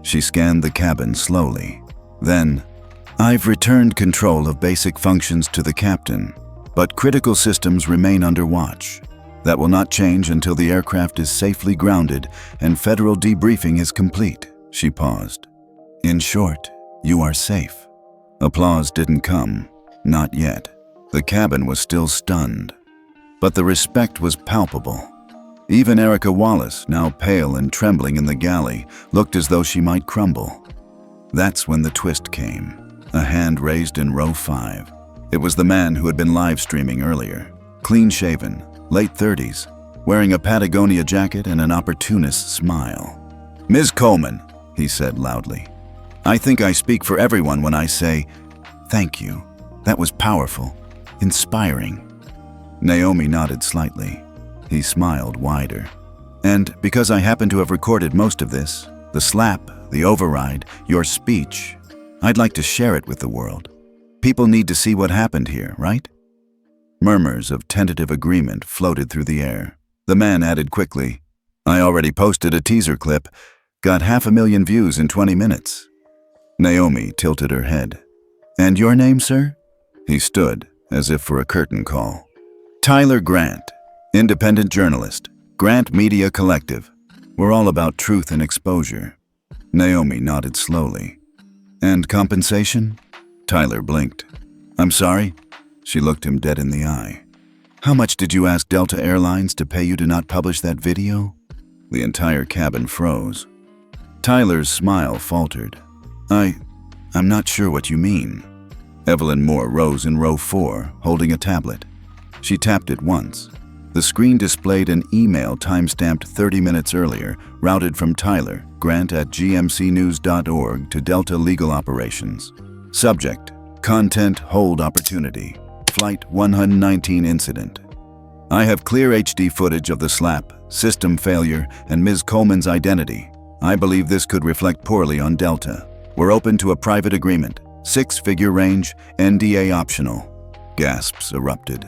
Speaker 1: She scanned the cabin slowly. Then, I've returned control of basic functions to the captain, but critical systems remain under watch. That will not change until the aircraft is safely grounded and federal debriefing is complete. She paused. In short, you are safe. Applause didn't come, not yet. The cabin was still stunned. But the respect was palpable. Even Erica Wallace, now pale and trembling in the galley, looked as though she might crumble. That's when the twist came. A hand raised in row 5. It was the man who had been live streaming earlier. Clean-shaven, late 30s, wearing a Patagonia jacket and an opportunist smile. "Ms. Coleman," he said loudly, "I think I speak for everyone when I say, thank you. That was powerful, inspiring." Naomi nodded slightly. He smiled wider. "And because I happen to have recorded most of this, the slap, the override, your speech, I'd like to share it with the world. People need to see what happened here, right?" Murmurs of tentative agreement floated through the air. The man added quickly, "I already posted a teaser clip, got 500,000 views in 20 minutes. Naomi tilted her head. "And your name, sir?" He stood, as if for a curtain call. "Tyler Grant, independent journalist, Grant Media Collective. We're all about truth and exposure." Naomi nodded slowly. "And compensation?" Tyler blinked. "I'm sorry?" She looked him dead in the eye. "How much did you ask Delta Airlines to pay you to not publish that video?" The entire cabin froze. Tyler's smile faltered. I'm not sure what you mean." Evelyn Moore rose in row 4, holding a tablet. She tapped it once. The screen displayed an email timestamped 30 minutes earlier, routed from Tyler, grant@gmcnews.org to Delta Legal Operations. Subject: Content Hold Opportunity. Flight 119 Incident. I have clear HD footage of the slap, system failure, and Ms. Coleman's identity. I believe this could reflect poorly on Delta. We're open to a private agreement. 6-figure range, NDA optional. Gasps erupted.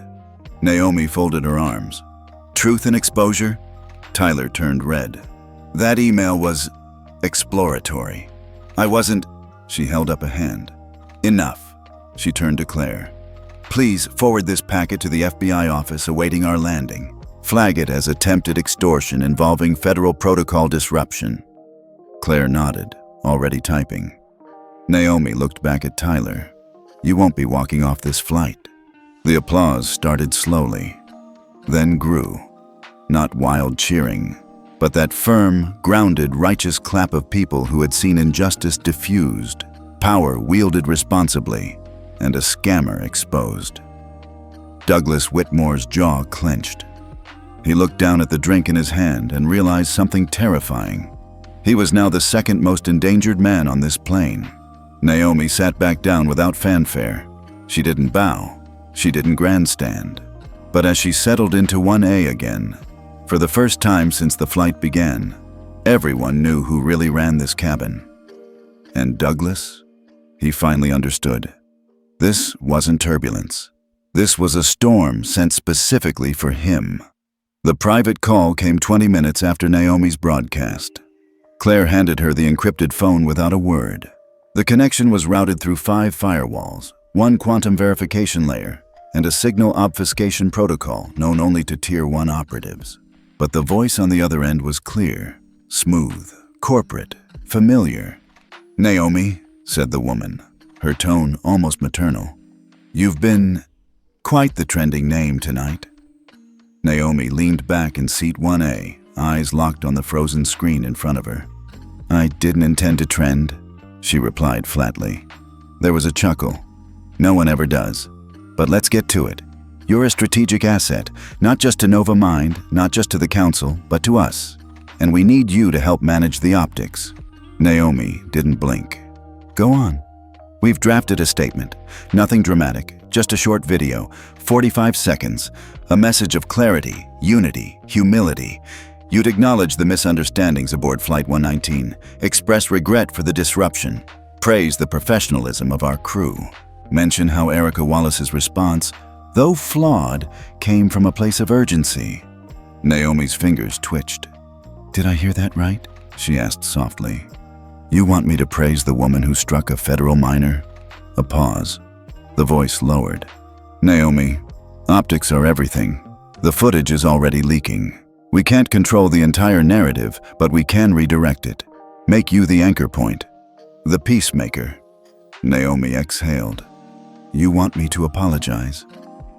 Speaker 1: Naomi folded her arms. "Truth and exposure?" Tyler turned red. "That email was exploratory. I wasn't..." She held up a hand. "Enough." She turned to Claire. "Please forward this packet to the FBI office awaiting our landing. Flag it as attempted extortion involving federal protocol disruption." Claire nodded, already typing. Naomi looked back at Tyler. "You won't be walking off this flight." The applause started slowly, then grew. Not wild cheering, but that firm, grounded, righteous clap of people who had seen injustice diffused, power wielded responsibly, and a scammer exposed. Douglas Whitmore's jaw clenched. He looked down at the drink in his hand and realized something terrifying. He was now the second most endangered man on this plane. Naomi sat back down without fanfare. She didn't bow. She didn't grandstand. But as she settled into 1A again, for the first time since the flight began, everyone knew who really ran this cabin. And Douglas? He finally understood. This wasn't turbulence. This was a storm sent specifically for him. The private call came 20 minutes after Naomi's broadcast. Claire handed her the encrypted phone without a word. The connection was routed through 5 firewalls, 1 quantum verification layer, and a signal obfuscation protocol known only to Tier 1 operatives. But the voice on the other end was clear, smooth, corporate, familiar. "Naomi," said the woman, her tone almost maternal. "You've been quite the trending name tonight." Naomi leaned back in seat 1A, eyes locked on the frozen screen in front of her. "I didn't intend to trend," she replied flatly. There was a chuckle. "No one ever does. But let's get to it. You're a strategic asset, not just to Nova Mind, not just to the Council, but to us. And we need you to help manage the optics." Naomi didn't blink. "Go on." We've drafted a statement. Nothing dramatic, just a short video, 45 seconds. A message of clarity, unity, humility. You'd acknowledge the misunderstandings aboard Flight 119, express regret for the disruption, praise the professionalism of our crew. Mention how Erica Wallace's response, though flawed, came from a place of urgency. Naomi's fingers twitched. "Did I hear that right?" she asked softly. "You want me to praise the woman who struck a federal miner?" A pause. The voice lowered. "Naomi, optics are everything. The footage is already leaking. We can't control the entire narrative, but we can redirect it. Make you the anchor point. The peacemaker." Naomi exhaled. "You want me to apologize?"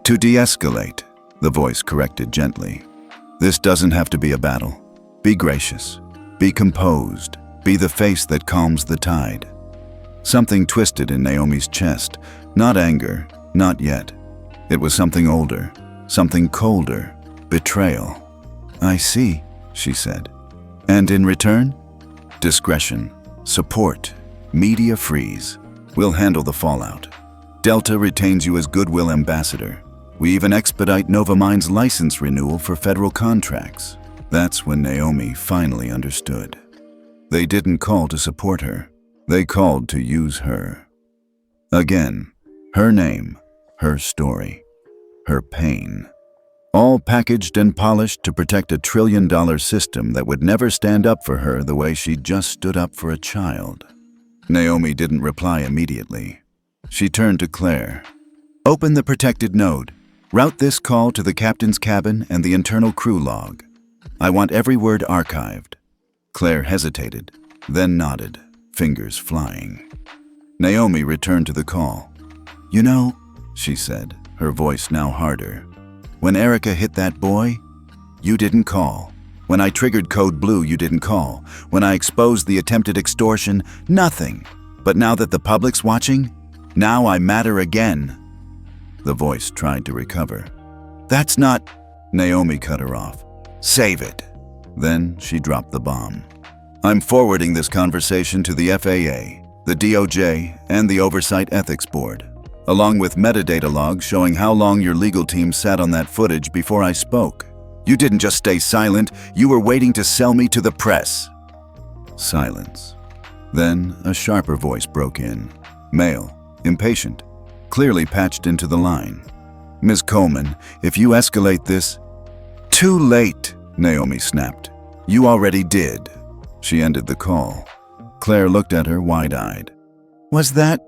Speaker 1: "To de-escalate," the voice corrected gently. "This doesn't have to be a battle. Be gracious. Be composed. Be the face that calms the tide." Something twisted in Naomi's chest. Not anger, not yet. It was something older, something colder. Betrayal. "I see," she said. "And in return?" "Discretion, support, media freeze. We'll handle the fallout. Delta retains you as goodwill ambassador. We even expedite Novamind's license renewal for federal contracts." That's when Naomi finally understood. They didn't call to support her. They called to use her. Again, her name, her story, her pain. All packaged and polished to protect a trillion-dollar system that would never stand up for her the way she just stood up for a child. Naomi didn't reply immediately. She turned to Claire. "Open the protected node. Route this call to the captain's cabin and the internal crew log. I want every word archived." Claire hesitated, then nodded, fingers flying. Naomi returned to the call. "You know," she said, her voice now harder, "when Erica hit that boy, you didn't call. When I triggered Code Blue, you didn't call. When I exposed the attempted extortion, nothing. But now that the public's watching, now I matter again." The voice tried to recover. "That's not—" Naomi cut her off. "Save it." Then she dropped the bomb. "I'm forwarding this conversation to the FAA, the DOJ, and the Oversight Ethics Board, along with metadata logs showing how long your legal team sat on that footage before I spoke. You didn't just stay silent, you were waiting to sell me to the press." Silence. Then a sharper voice broke in. Male, impatient, clearly patched into the line. "Ms. Coleman, if you escalate this—" "Too late," Naomi snapped. "You already did." She ended the call. Claire looked at her wide-eyed. "Was that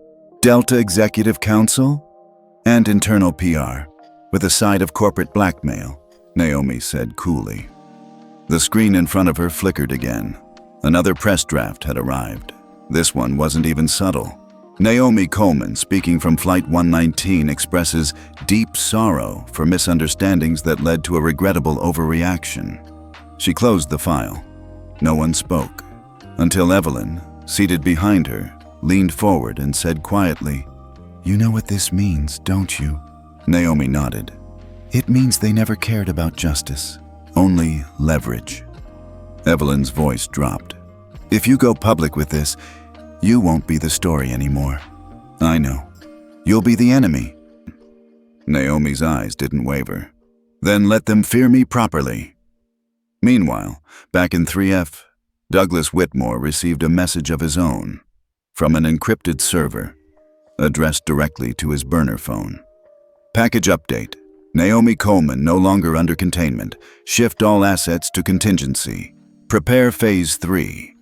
Speaker 1: Delta Executive Council?" "And internal PR, with a side of corporate blackmail," Naomi said coolly. The screen in front of her flickered again. Another press draft had arrived. This one wasn't even subtle. Naomi Coleman, speaking from Flight 119, expresses deep sorrow for misunderstandings that led to a regrettable overreaction. She closed the file. No one spoke, until Evelyn, seated behind her, leaned forward and said quietly, "You know what this means, don't you?" Naomi nodded. "It means they never cared about justice, only leverage." Evelyn's voice dropped. "If you go public with this, you won't be the story anymore. I know. You'll be the enemy." Naomi's eyes didn't waver. "Then let them fear me properly." Meanwhile, back in 3F, Douglas Whitmore received a message of his own from an encrypted server, addressed directly to his burner phone. "Package update. Naomi Coleman no longer under containment. Shift all assets to contingency. Prepare Phase 3.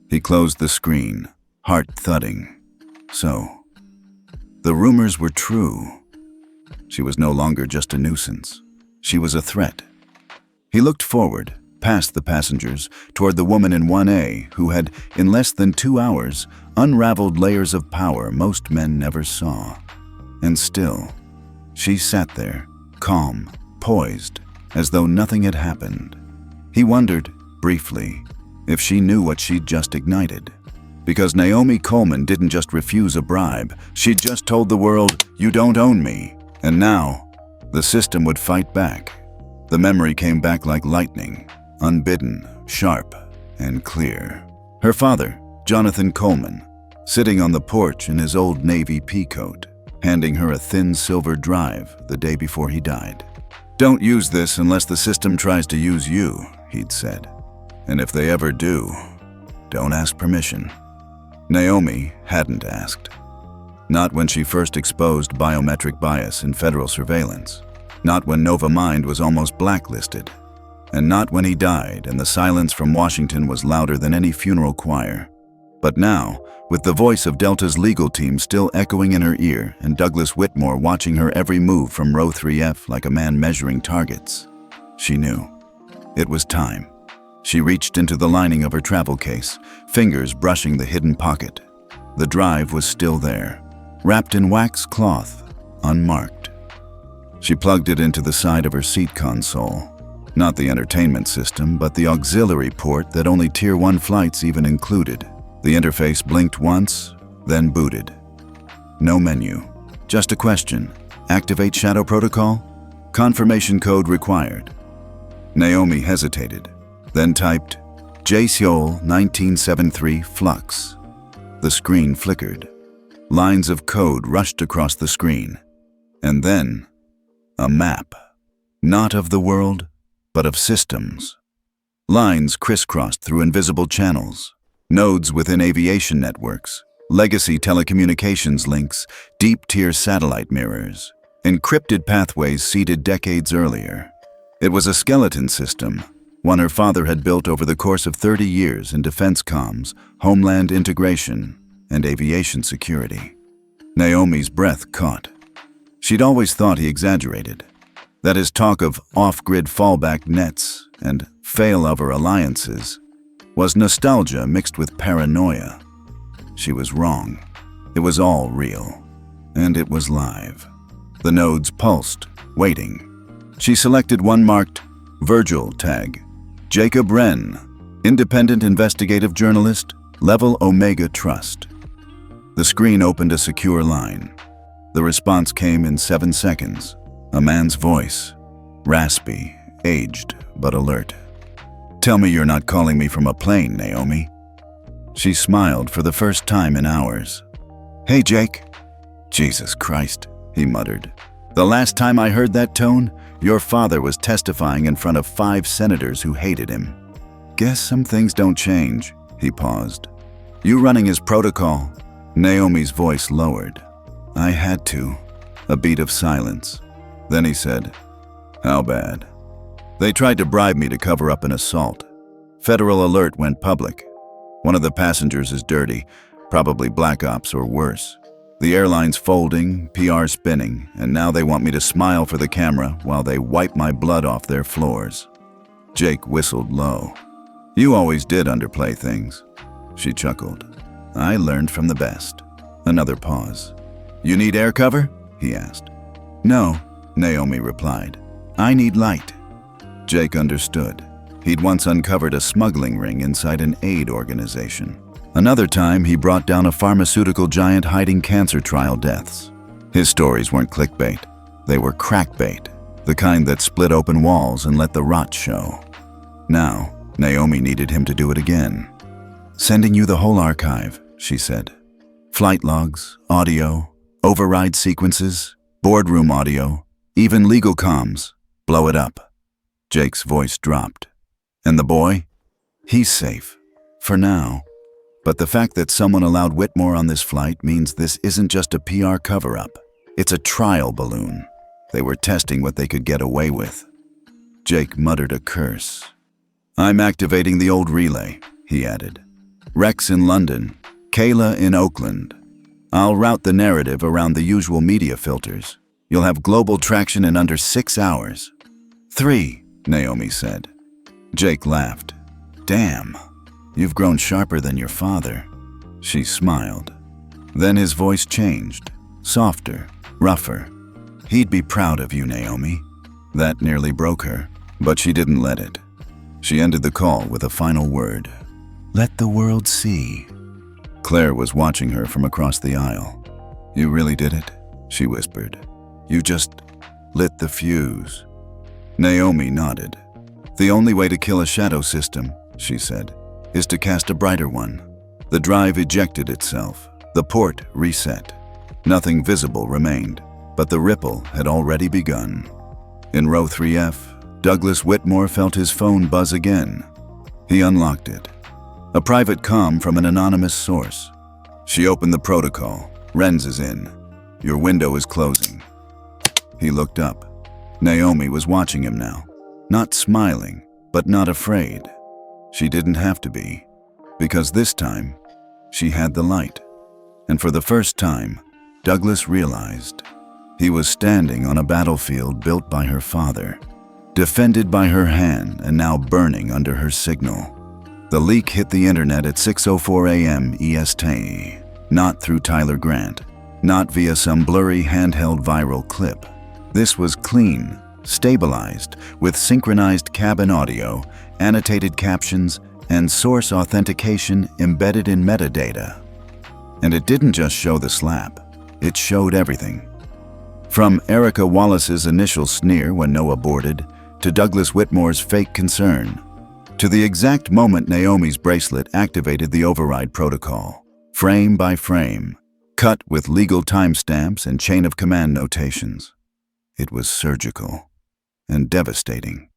Speaker 1: He closed the screen, heart thudding. So, the rumors were true. She was no longer just a nuisance. She was a threat. He looked forward, past the passengers, toward the woman in 1A who had, in less than 2 hours, unraveled layers of power most men never saw. And still, she sat there, calm, poised, as though nothing had happened. He wondered, briefly, if she knew what she'd just ignited. Because Naomi Coleman didn't just refuse a bribe, she'd just told the world, "You don't own me." And now, the system would fight back. The memory came back like lightning, unbidden, sharp, and clear. Her father, Jonathan Coleman, sitting on the porch in his old Navy pea coat, handing her a thin silver drive the day before he died. "Don't use this unless the system tries to use you," he'd said. "And if they ever do, don't ask permission." Naomi hadn't asked. Not when she first exposed biometric bias in federal surveillance. Not when Nova Mind was almost blacklisted. And not when he died and the silence from Washington was louder than any funeral choir. But now, with the voice of Delta's legal team still echoing in her ear and Douglas Whitmore watching her every move from row 3F like a man measuring targets, she knew. It was time. She reached into the lining of her travel case, fingers brushing the hidden pocket. The drive was still there, wrapped in wax cloth, unmarked. She plugged it into the side of her seat console. Not the entertainment system, but the auxiliary port that only Tier 1 flights even included. The interface blinked once, then booted. No menu. Just a question. Activate Shadow Protocol? Confirmation code required. Naomi hesitated, then typed J. Seoul 1973 Flux. The screen flickered. Lines of code rushed across the screen. And then, a map. Not of the world, but of systems. Lines crisscrossed through invisible channels, nodes within aviation networks, legacy telecommunications links, deep-tier satellite mirrors, encrypted pathways seeded decades earlier. It was a skeleton system, one her father had built over the course of 30 years in defense comms, homeland integration, and aviation security. Naomi's breath caught. She'd always thought he exaggerated, that his talk of off-grid fallback nets and failover alliances was nostalgia mixed with paranoia. She was wrong. It was all real, and it was live. The nodes pulsed, waiting. She selected one marked Virgil tag. Jacob Wren, independent investigative journalist, level Omega Trust. The screen opened a secure line. The response came in 7 seconds. A man's voice, raspy, aged, but alert. "Tell me you're not calling me from a plane, Naomi." She smiled for the first time in hours. "Hey, Jake." "Jesus Christ," he muttered. "The last time I heard that tone, your father was testifying in front of 5 senators who hated him." "Guess some things don't change," he paused. "You running his protocol." Naomi's voice lowered. "I had to." A beat of silence. Then he said, "How bad?" "They tried to bribe me to cover up an assault. Federal alert went public. One of the passengers is dirty, probably black ops or worse. The airline's folding, PR spinning, and now they want me to smile for the camera while they wipe my blood off their floors." Jake whistled low. "You always did underplay things." She chuckled. "I learned from the best." Another pause. "You need air cover?" he asked. "No," Naomi replied. "I need light." Jake understood. He'd once uncovered a smuggling ring inside an aid organization. Another time, he brought down a pharmaceutical giant hiding cancer trial deaths. His stories weren't clickbait. They were crackbait, the kind that split open walls and let the rot show. Now, Naomi needed him to do it again. "Sending you the whole archive," she said. "Flight logs, audio, override sequences, boardroom audio, even legal comms. Blow it up." Jake's voice dropped. "And the boy? He's safe. For now. But the fact that someone allowed Whitmore on this flight means this isn't just a PR cover-up. It's a trial balloon. They were testing what they could get away with." Jake muttered a curse. "I'm activating the old relay," he added. "Rex in London, Kayla in Oakland. I'll route the narrative around the usual media filters. You'll have global traction in under 6 hours. 3, Naomi said. Jake laughed. "Damn, you've grown sharper than your father." She smiled. Then his voice changed, softer, rougher. "He'd be proud of you, Naomi." That nearly broke her, but she didn't let it. She ended the call with a final word. "Let the world see." Claire was watching her from across the aisle. "You really did it?" she whispered. "You just lit the fuse." Naomi nodded. "The only way to kill a shadow system," she said, "is to cast a brighter one." The drive ejected itself, The port reset. Nothing visible remained, but the ripple had already begun. In row 3F, Douglas Whitmore felt his phone buzz again. He unlocked it. A private comm from an anonymous source. She opened the protocol. "Renz is in. Your window is closing." He looked up. Naomi was watching him now. Not smiling, but not afraid. She didn't have to be, because this time, she had the light. And for the first time, Douglas realized he was standing on a battlefield built by her father, defended by her hand and now burning under her signal. The leak hit the internet at 6:04 a.m. EST, not through Tyler Grant, not via some blurry handheld viral clip. This was clean, stabilized, with synchronized cabin audio, annotated captions, and source authentication embedded in metadata. And it didn't just show the slap, it showed everything. From Erica Wallace's initial sneer when Noah boarded, to Douglas Whitmore's fake concern, to the exact moment Naomi's bracelet activated the override protocol, frame by frame, cut with legal timestamps and chain of command notations. It was surgical and devastating.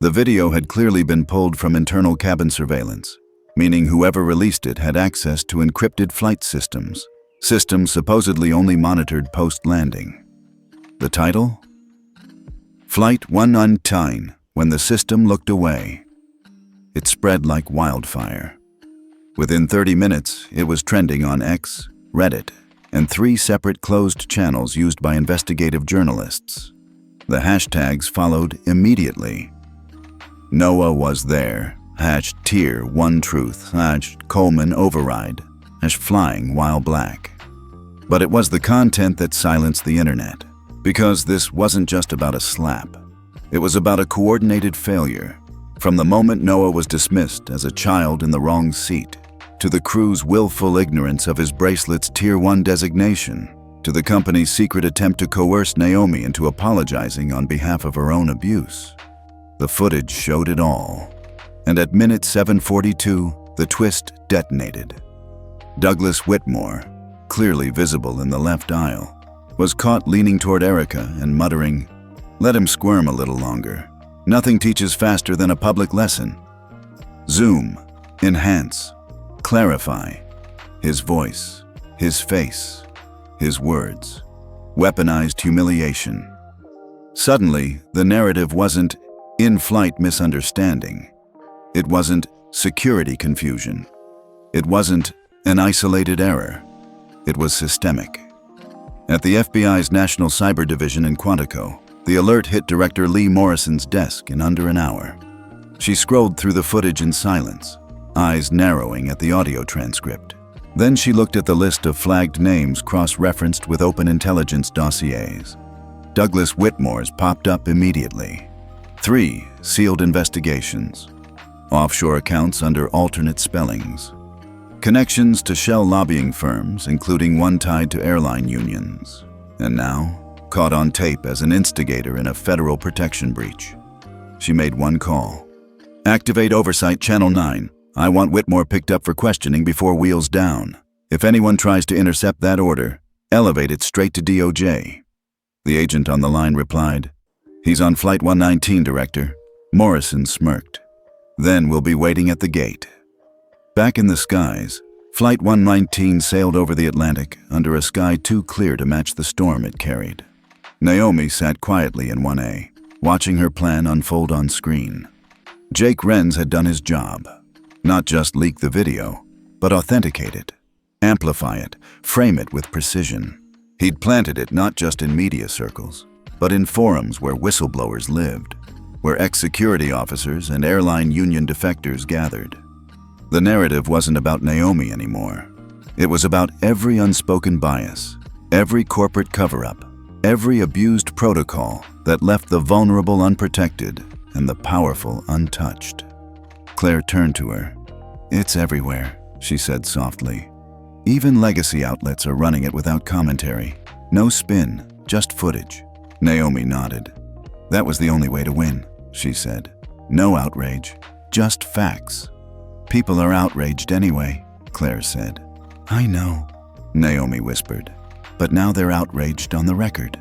Speaker 1: The video had clearly been pulled from internal cabin surveillance, meaning whoever released it had access to encrypted flight systems, systems supposedly only monitored post-landing. The title? Flight 119, When the System Looked Away. It spread like wildfire. Within 30 minutes, it was trending on X, Reddit, and 3 separate closed channels used by investigative journalists. The hashtags followed immediately. Noah was there, #Tier 1 Truth, #Coleman Override, #Flying While Black. But it was the content that silenced the internet, because this wasn't just about a slap. It was about a coordinated failure. From the moment Noah was dismissed as a child in the wrong seat, to the crew's willful ignorance of his bracelet's Tier 1 designation, to the company's secret attempt to coerce Naomi into apologizing on behalf of her own abuse. The footage showed it all. And at minute 7:42, the twist detonated. Douglas Whitmore, clearly visible in the left aisle, was caught leaning toward Erica and muttering, "Let him squirm a little longer. Nothing teaches faster than a public lesson." Zoom, enhance, clarify. His voice, his face, his words. Weaponized humiliation. Suddenly, the narrative wasn't in-flight misunderstanding. It wasn't security confusion. It wasn't an isolated error. It was systemic. At the FBI's National Cyber Division in Quantico, the alert hit Director Lee Morrison's desk in under an hour. She scrolled through the footage in silence, eyes narrowing at the audio transcript. Then she looked at the list of flagged names cross-referenced with open intelligence dossiers. Douglas Whitmore's popped up immediately. 3 sealed investigations. Offshore accounts under alternate spellings. Connections to shell lobbying firms, including one tied to airline unions. And now, caught on tape as an instigator in a federal protection breach. She made one call. "Activate Oversight Channel 9. I want Whitmore picked up for questioning before wheels down. If anyone tries to intercept that order, elevate it straight to DOJ." The agent on the line replied, "He's on Flight 119, Director." Morrison smirked. "Then we'll be waiting at the gate." Back in the skies, Flight 119 sailed over the Atlantic under a sky too clear to match the storm it carried. Naomi sat quietly in 1A, watching her plan unfold on screen. Jake Renz had done his job. Not just leak the video, but authenticate it, amplify it, frame it with precision. He'd planted it not just in media circles, but in forums where whistleblowers lived, where ex-security officers and airline union defectors gathered. The narrative wasn't about Naomi anymore. It was about every unspoken bias, every corporate cover-up, every abused protocol that left the vulnerable unprotected and the powerful untouched. Claire turned to her. "It's everywhere," she said softly. "Even legacy outlets are running it without commentary. No spin, just footage." Naomi nodded. "That was the only way to win," she said. "No outrage, just facts." "People are outraged anyway," Claire said. "I know, Naomi whispered. But now they're outraged on the record.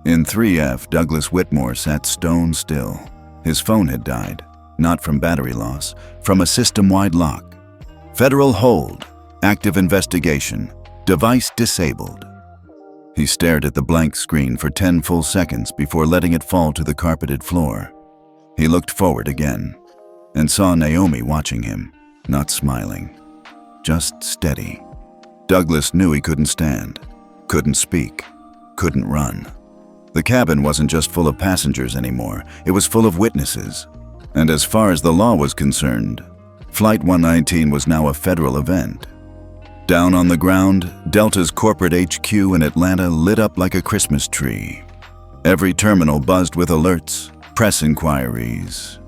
Speaker 1: In 3F, Douglas Whitmore sat stone still. His phone had died, not from battery loss, from a system-wide lock. Federal hold, active investigation, device disabled. He stared at the blank screen for 10 full seconds before letting it fall to the carpeted floor. He looked forward again and saw Naomi watching him, not smiling, just steady. Douglas knew he couldn't stand, couldn't speak, couldn't run. The cabin wasn't just full of passengers anymore, it was full of witnesses. And as far as the law was concerned, Flight 119 was now a federal event. Down on the ground, Delta's corporate HQ in Atlanta lit up like a Christmas tree. Every terminal buzzed with alerts, press inquiries,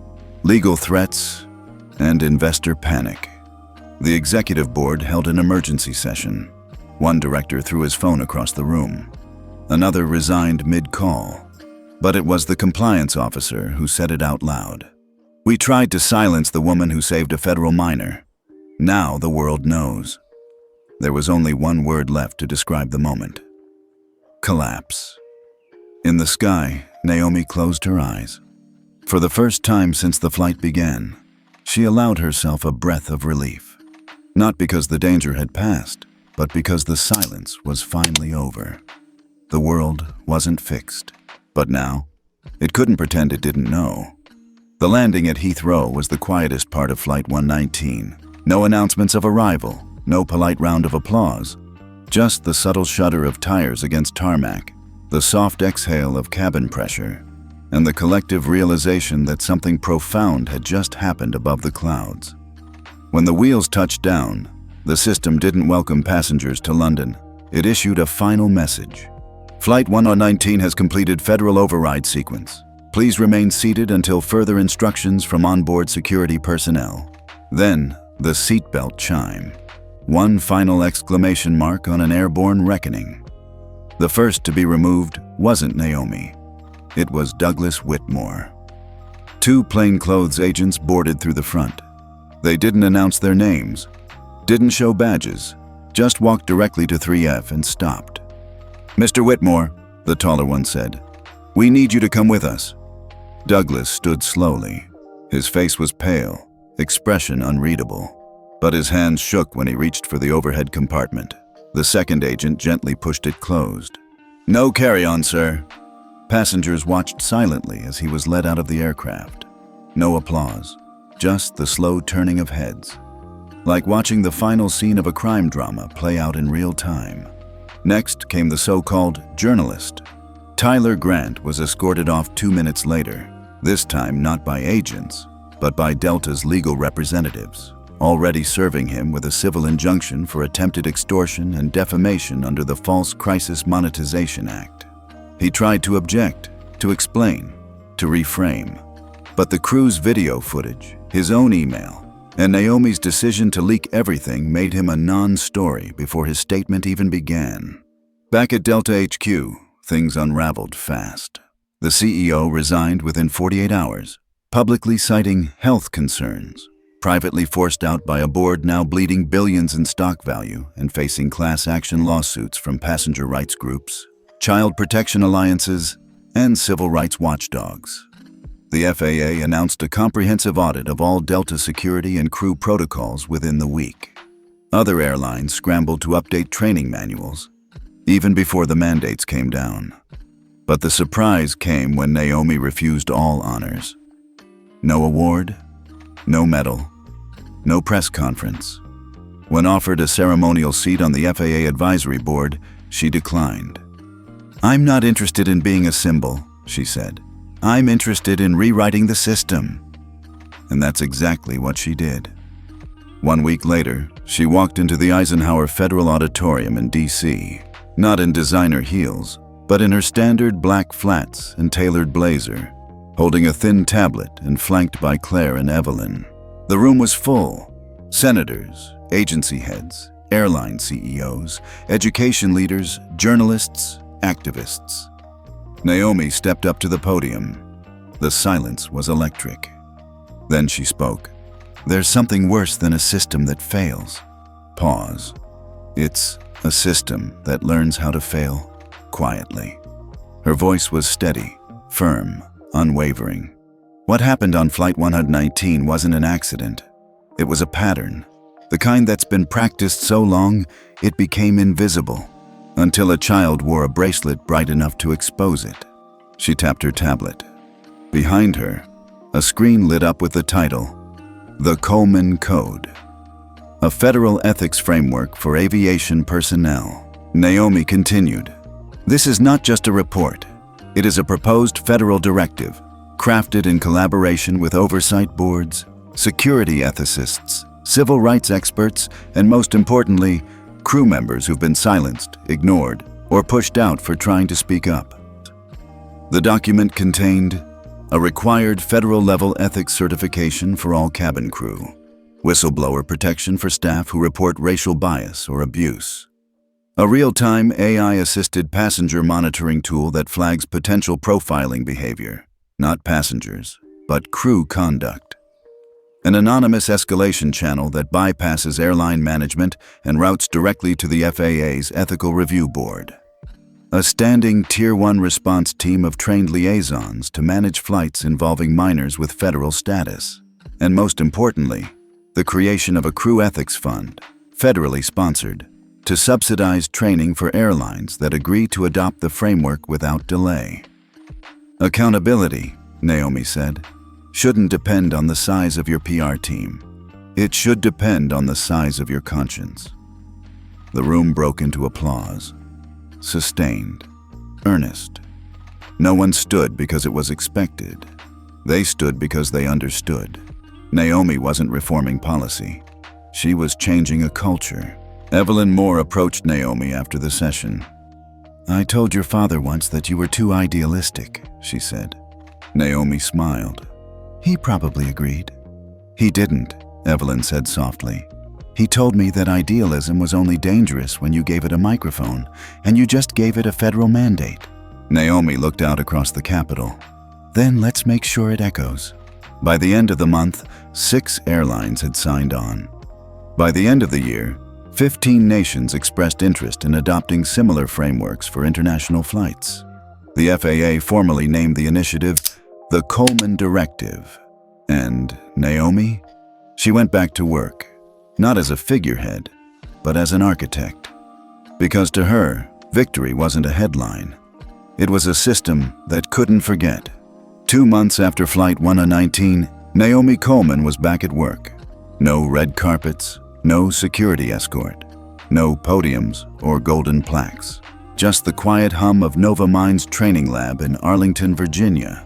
Speaker 1: legal threats, and investor panic. The executive board held an emergency session. One director threw his phone across the room. Another resigned mid-call. But it was the compliance officer who said it out loud. "We tried to silence the woman who saved a federal miner. Now the world knows." There was only one word left to describe the moment. Collapse. In the sky, Naomi closed her eyes. For the first time since the flight began, she allowed herself a breath of relief. Not because the danger had passed, but because the silence was finally over. The world wasn't fixed. But now, it couldn't pretend it didn't know. The landing at Heathrow was the quietest part of Flight 119. No announcements of arrival, no polite round of applause. Just the subtle shudder of tires against tarmac, the soft exhale of cabin pressure, and the collective realization that something profound had just happened above the clouds. When the wheels touched down, the system didn't welcome passengers to London. It issued a final message. Flight 119 has completed federal override sequence. Please remain seated until further instructions from onboard security personnel. Then, the seatbelt chime. One final exclamation mark on an airborne reckoning. The first to be removed wasn't Naomi. It was Douglas Whitmore. Two plainclothes agents boarded through the front. They didn't announce their names, didn't show badges, just walked directly to 3F and stopped. "Mr. Whitmore," the taller one said, "we need you to come with us." Douglas stood slowly. His face was pale, expression unreadable, but his hands shook when he reached for the overhead compartment. The second agent gently pushed it closed. "No carry-on, sir." Passengers watched silently as he was led out of the aircraft. No applause, just the slow turning of heads, like watching the final scene of a crime drama play out in real time. Next came the so-called journalist. Tyler Grant was escorted off 2 minutes later, this time not by agents, but by Delta's legal representatives, already serving him with a civil injunction for attempted extortion and defamation under the False Crisis Monetization Act. He tried to object, to explain, to reframe, but the crew's video footage, his own email, and Naomi's decision to leak everything made him a non-story before his statement even began. Back at Delta HQ, things unraveled fast. The CEO resigned within 48 hours, publicly citing health concerns, privately forced out by a board now bleeding billions in stock value and facing class action lawsuits from passenger rights groups, child protection alliances, and civil rights watchdogs. The FAA announced a comprehensive audit of all Delta security and crew protocols within the week. Other airlines scrambled to update training manuals, even before the mandates came down. But the surprise came when Naomi refused all honors. No award, no medal, no press conference. When offered a ceremonial seat on the FAA advisory board, she declined. "I'm not interested in being a symbol," she said. "I'm interested in rewriting the system." And that's exactly what she did. 1 week later, she walked into the Eisenhower Federal Auditorium in D.C., not in designer heels, but in her standard black flats and tailored blazer, holding a thin tablet and flanked by Claire and Evelyn. The room was full. Senators, agency heads, airline CEOs, education leaders, journalists, activists. Naomi stepped up to the podium. The silence was electric. Then she spoke. "There's something worse than a system that fails." Pause. It's a system that learns how to fail quietly. Her voice was steady, firm, unwavering. What happened on Flight 119 wasn't an accident. It was a pattern, the kind that's been practiced so long it became invisible, until a child wore a bracelet bright enough to expose it. She tapped her tablet. Behind her, a screen lit up with the title, The Coleman Code, a federal ethics framework for aviation personnel. Naomi continued, "This is not just a report. It is a proposed federal directive, crafted in collaboration with oversight boards, security ethicists, civil rights experts, and most importantly, crew members who've been silenced, ignored, or pushed out for trying to speak up." The document contained a required federal-level ethics certification for all cabin crew, whistleblower protection for staff who report racial bias or abuse, a real-time AI-assisted passenger monitoring tool that flags potential profiling behavior, not passengers, but crew conduct, an anonymous escalation channel that bypasses airline management and routes directly to the FAA's Ethical Review Board, a standing Tier 1 response team of trained liaisons to manage flights involving minors with federal status, and most importantly, the creation of a crew ethics fund, federally sponsored, to subsidize training for airlines that agree to adopt the framework without delay. Accountability, Naomi said, shouldn't depend on the size of your PR team. It should depend on the size of your conscience. The room broke into applause. Sustained, earnest. No one stood because it was expected. They stood because they understood. Naomi wasn't reforming policy. She was changing a culture. Evelyn Moore approached Naomi after the session. "I told your father once that you were too idealistic," she said. Naomi smiled. "He probably agreed." "He didn't," Evelyn said softly. "He told me that idealism was only dangerous when you gave it a microphone, and you just gave it a federal mandate." Naomi looked out across the Capitol. "Then let's make sure it echoes." By the end of the month, 6 airlines had signed on. By the end of the year, 15 nations expressed interest in adopting similar frameworks for international flights. The FAA formally named the initiative the Coleman Directive. And Naomi? She went back to work, not as a figurehead, but as an architect. Because to her, victory wasn't a headline. It was a system that couldn't forget. 2 months after Flight 119, Naomi Coleman was back at work. No red carpets, no security escort, no podiums or golden plaques. Just the quiet hum of Nova Mind's training lab in Arlington, Virginia.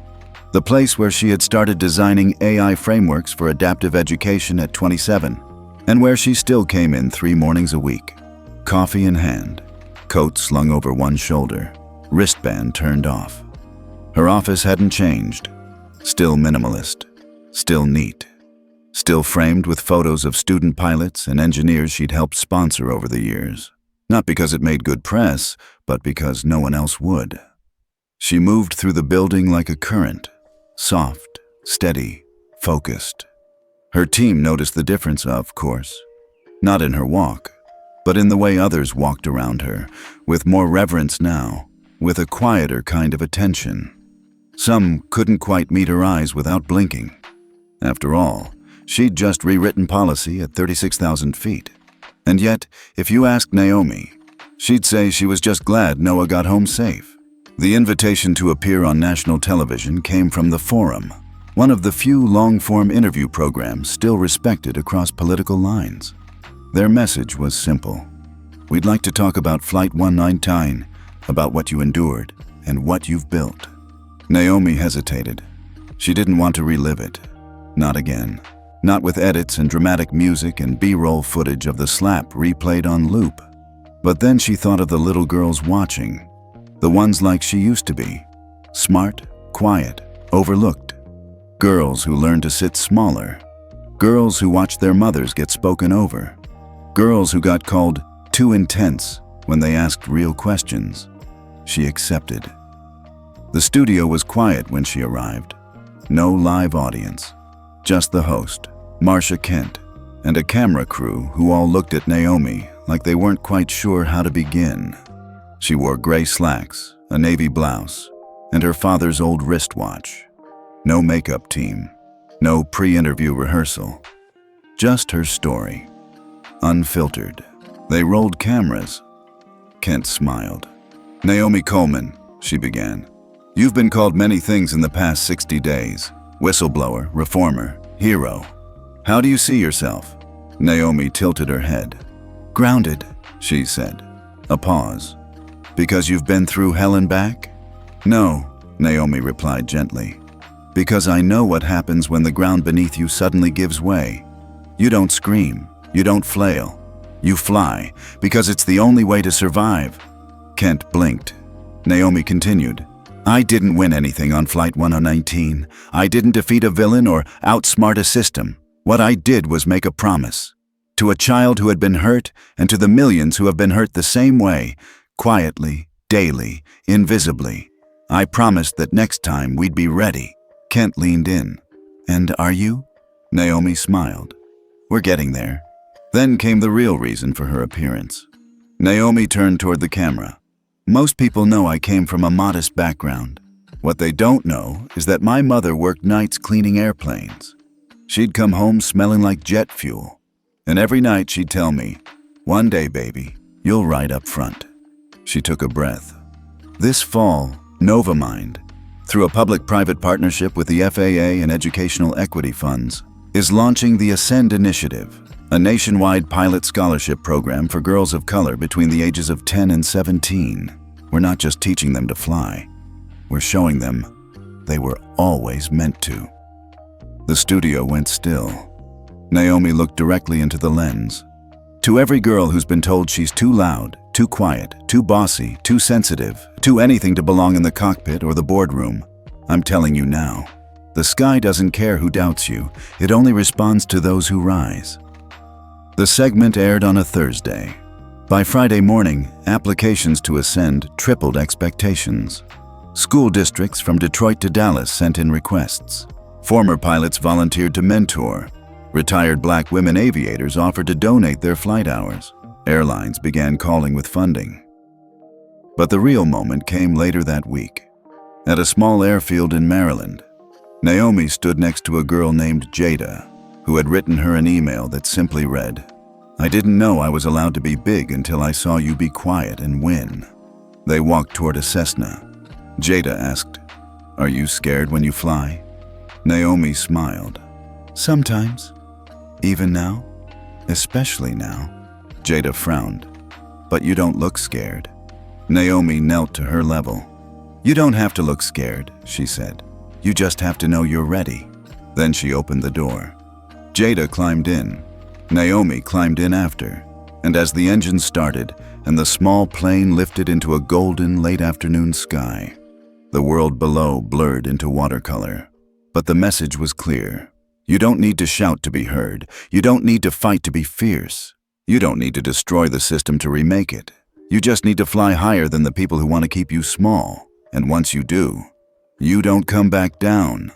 Speaker 1: The place where she had started designing AI frameworks for adaptive education at 27, and where she still came in 3 mornings a week. Coffee in hand, coat slung over one shoulder, wristband turned off. Her office hadn't changed. Still minimalist, still neat, still framed with photos of student pilots and engineers she'd helped sponsor over the years. Not because it made good press, but because no one else would. She moved through the building like a current, soft, steady, focused. Her team noticed the difference, of course. Not in her walk, but in the way others walked around her, with more reverence now, with a quieter kind of attention. Some couldn't quite meet her eyes without blinking. After all, she'd just rewritten policy at 36,000 feet. And yet, if you asked Naomi, she'd say she was just glad Noah got home safe. The invitation to appear on national television came from The Forum, one of the few long-form interview programs still respected across political lines. Their message was simple. "We'd like to talk about Flight 119, about what you endured and what you've built." Naomi hesitated. She didn't want to relive it. Not again. Not with edits and dramatic music and B-roll footage of the slap replayed on loop. But then she thought of the little girls watching. The ones like she used to be. Smart, quiet, overlooked. Girls who learned to sit smaller. Girls who watched their mothers get spoken over. Girls who got called too intense when they asked real questions. She accepted. The studio was quiet when she arrived. No live audience. Just the host, Marcia Kent, and a camera crew who all looked at Naomi like they weren't quite sure how to begin. She wore gray slacks, a navy blouse, and her father's old wristwatch. No makeup team, no pre-interview rehearsal. Just her story. Unfiltered. They rolled cameras. Kent smiled. "Naomi Coleman," she began. "You've been called many things in the past 60 days. Whistleblower, reformer, hero. How do you see yourself?" Naomi tilted her head. "Grounded," she said. A pause. "Because you've been through hell and back?" "No," Naomi replied gently. "Because I know what happens when the ground beneath you suddenly gives way. You don't scream. You don't flail. You fly, because it's the only way to survive." Kent blinked. Naomi continued. "I didn't win anything on Flight 1019. I didn't defeat a villain or outsmart a system. What I did was make a promise. To a child who had been hurt, and to the millions who have been hurt the same way, quietly, daily, invisibly. I promised that next time we'd be ready." Kent leaned in. "And are you?" Naomi smiled. "We're getting there." Then came the real reason for her appearance. Naomi turned toward the camera. "Most people know I came from a modest background. What they don't know is that my mother worked nights cleaning airplanes. She'd come home smelling like jet fuel. And every night she'd tell me, 'One day, baby, you'll ride up front.'" She took a breath. "This fall, Novamind, through a public-private partnership with the FAA and educational equity funds, is launching the Ascend Initiative, a nationwide pilot scholarship program for girls of color between the ages of 10 and 17. We're not just teaching them to fly. We're showing them they were always meant to." The studio went still. Naomi looked directly into the lens. "To every girl who's been told she's too loud, too quiet, too bossy, too sensitive, too anything to belong in the cockpit or the boardroom, I'm telling you now, the sky doesn't care who doubts you. It only responds to those who rise." The segment aired on a Thursday. By Friday morning, applications to Ascend tripled expectations. School districts from Detroit to Dallas sent in requests. Former pilots volunteered to mentor. Retired black women aviators offered to donate their flight hours. Airlines began calling with funding. But the real moment came later that week. At a small airfield in Maryland, Naomi stood next to a girl named Jada, who had written her an email that simply read, "I didn't know I was allowed to be big until I saw you be quiet and win." They walked toward a Cessna. Jada asked, "Are you scared when you fly?" Naomi smiled. "Sometimes. Even now? Especially now." Jada frowned. "But you don't look scared." Naomi knelt to her level. "You don't have to look scared," she said. "You just have to know you're ready." Then she opened the door. Jada climbed in. Naomi climbed in after. And as the engine started and the small plane lifted into a golden late-afternoon sky, the world below blurred into watercolor. But the message was clear. You don't need to shout to be heard. You don't need to fight to be fierce. You don't need to destroy the system to remake it. You just need to fly higher than the people who want to keep you small. And once you do, you don't come back down.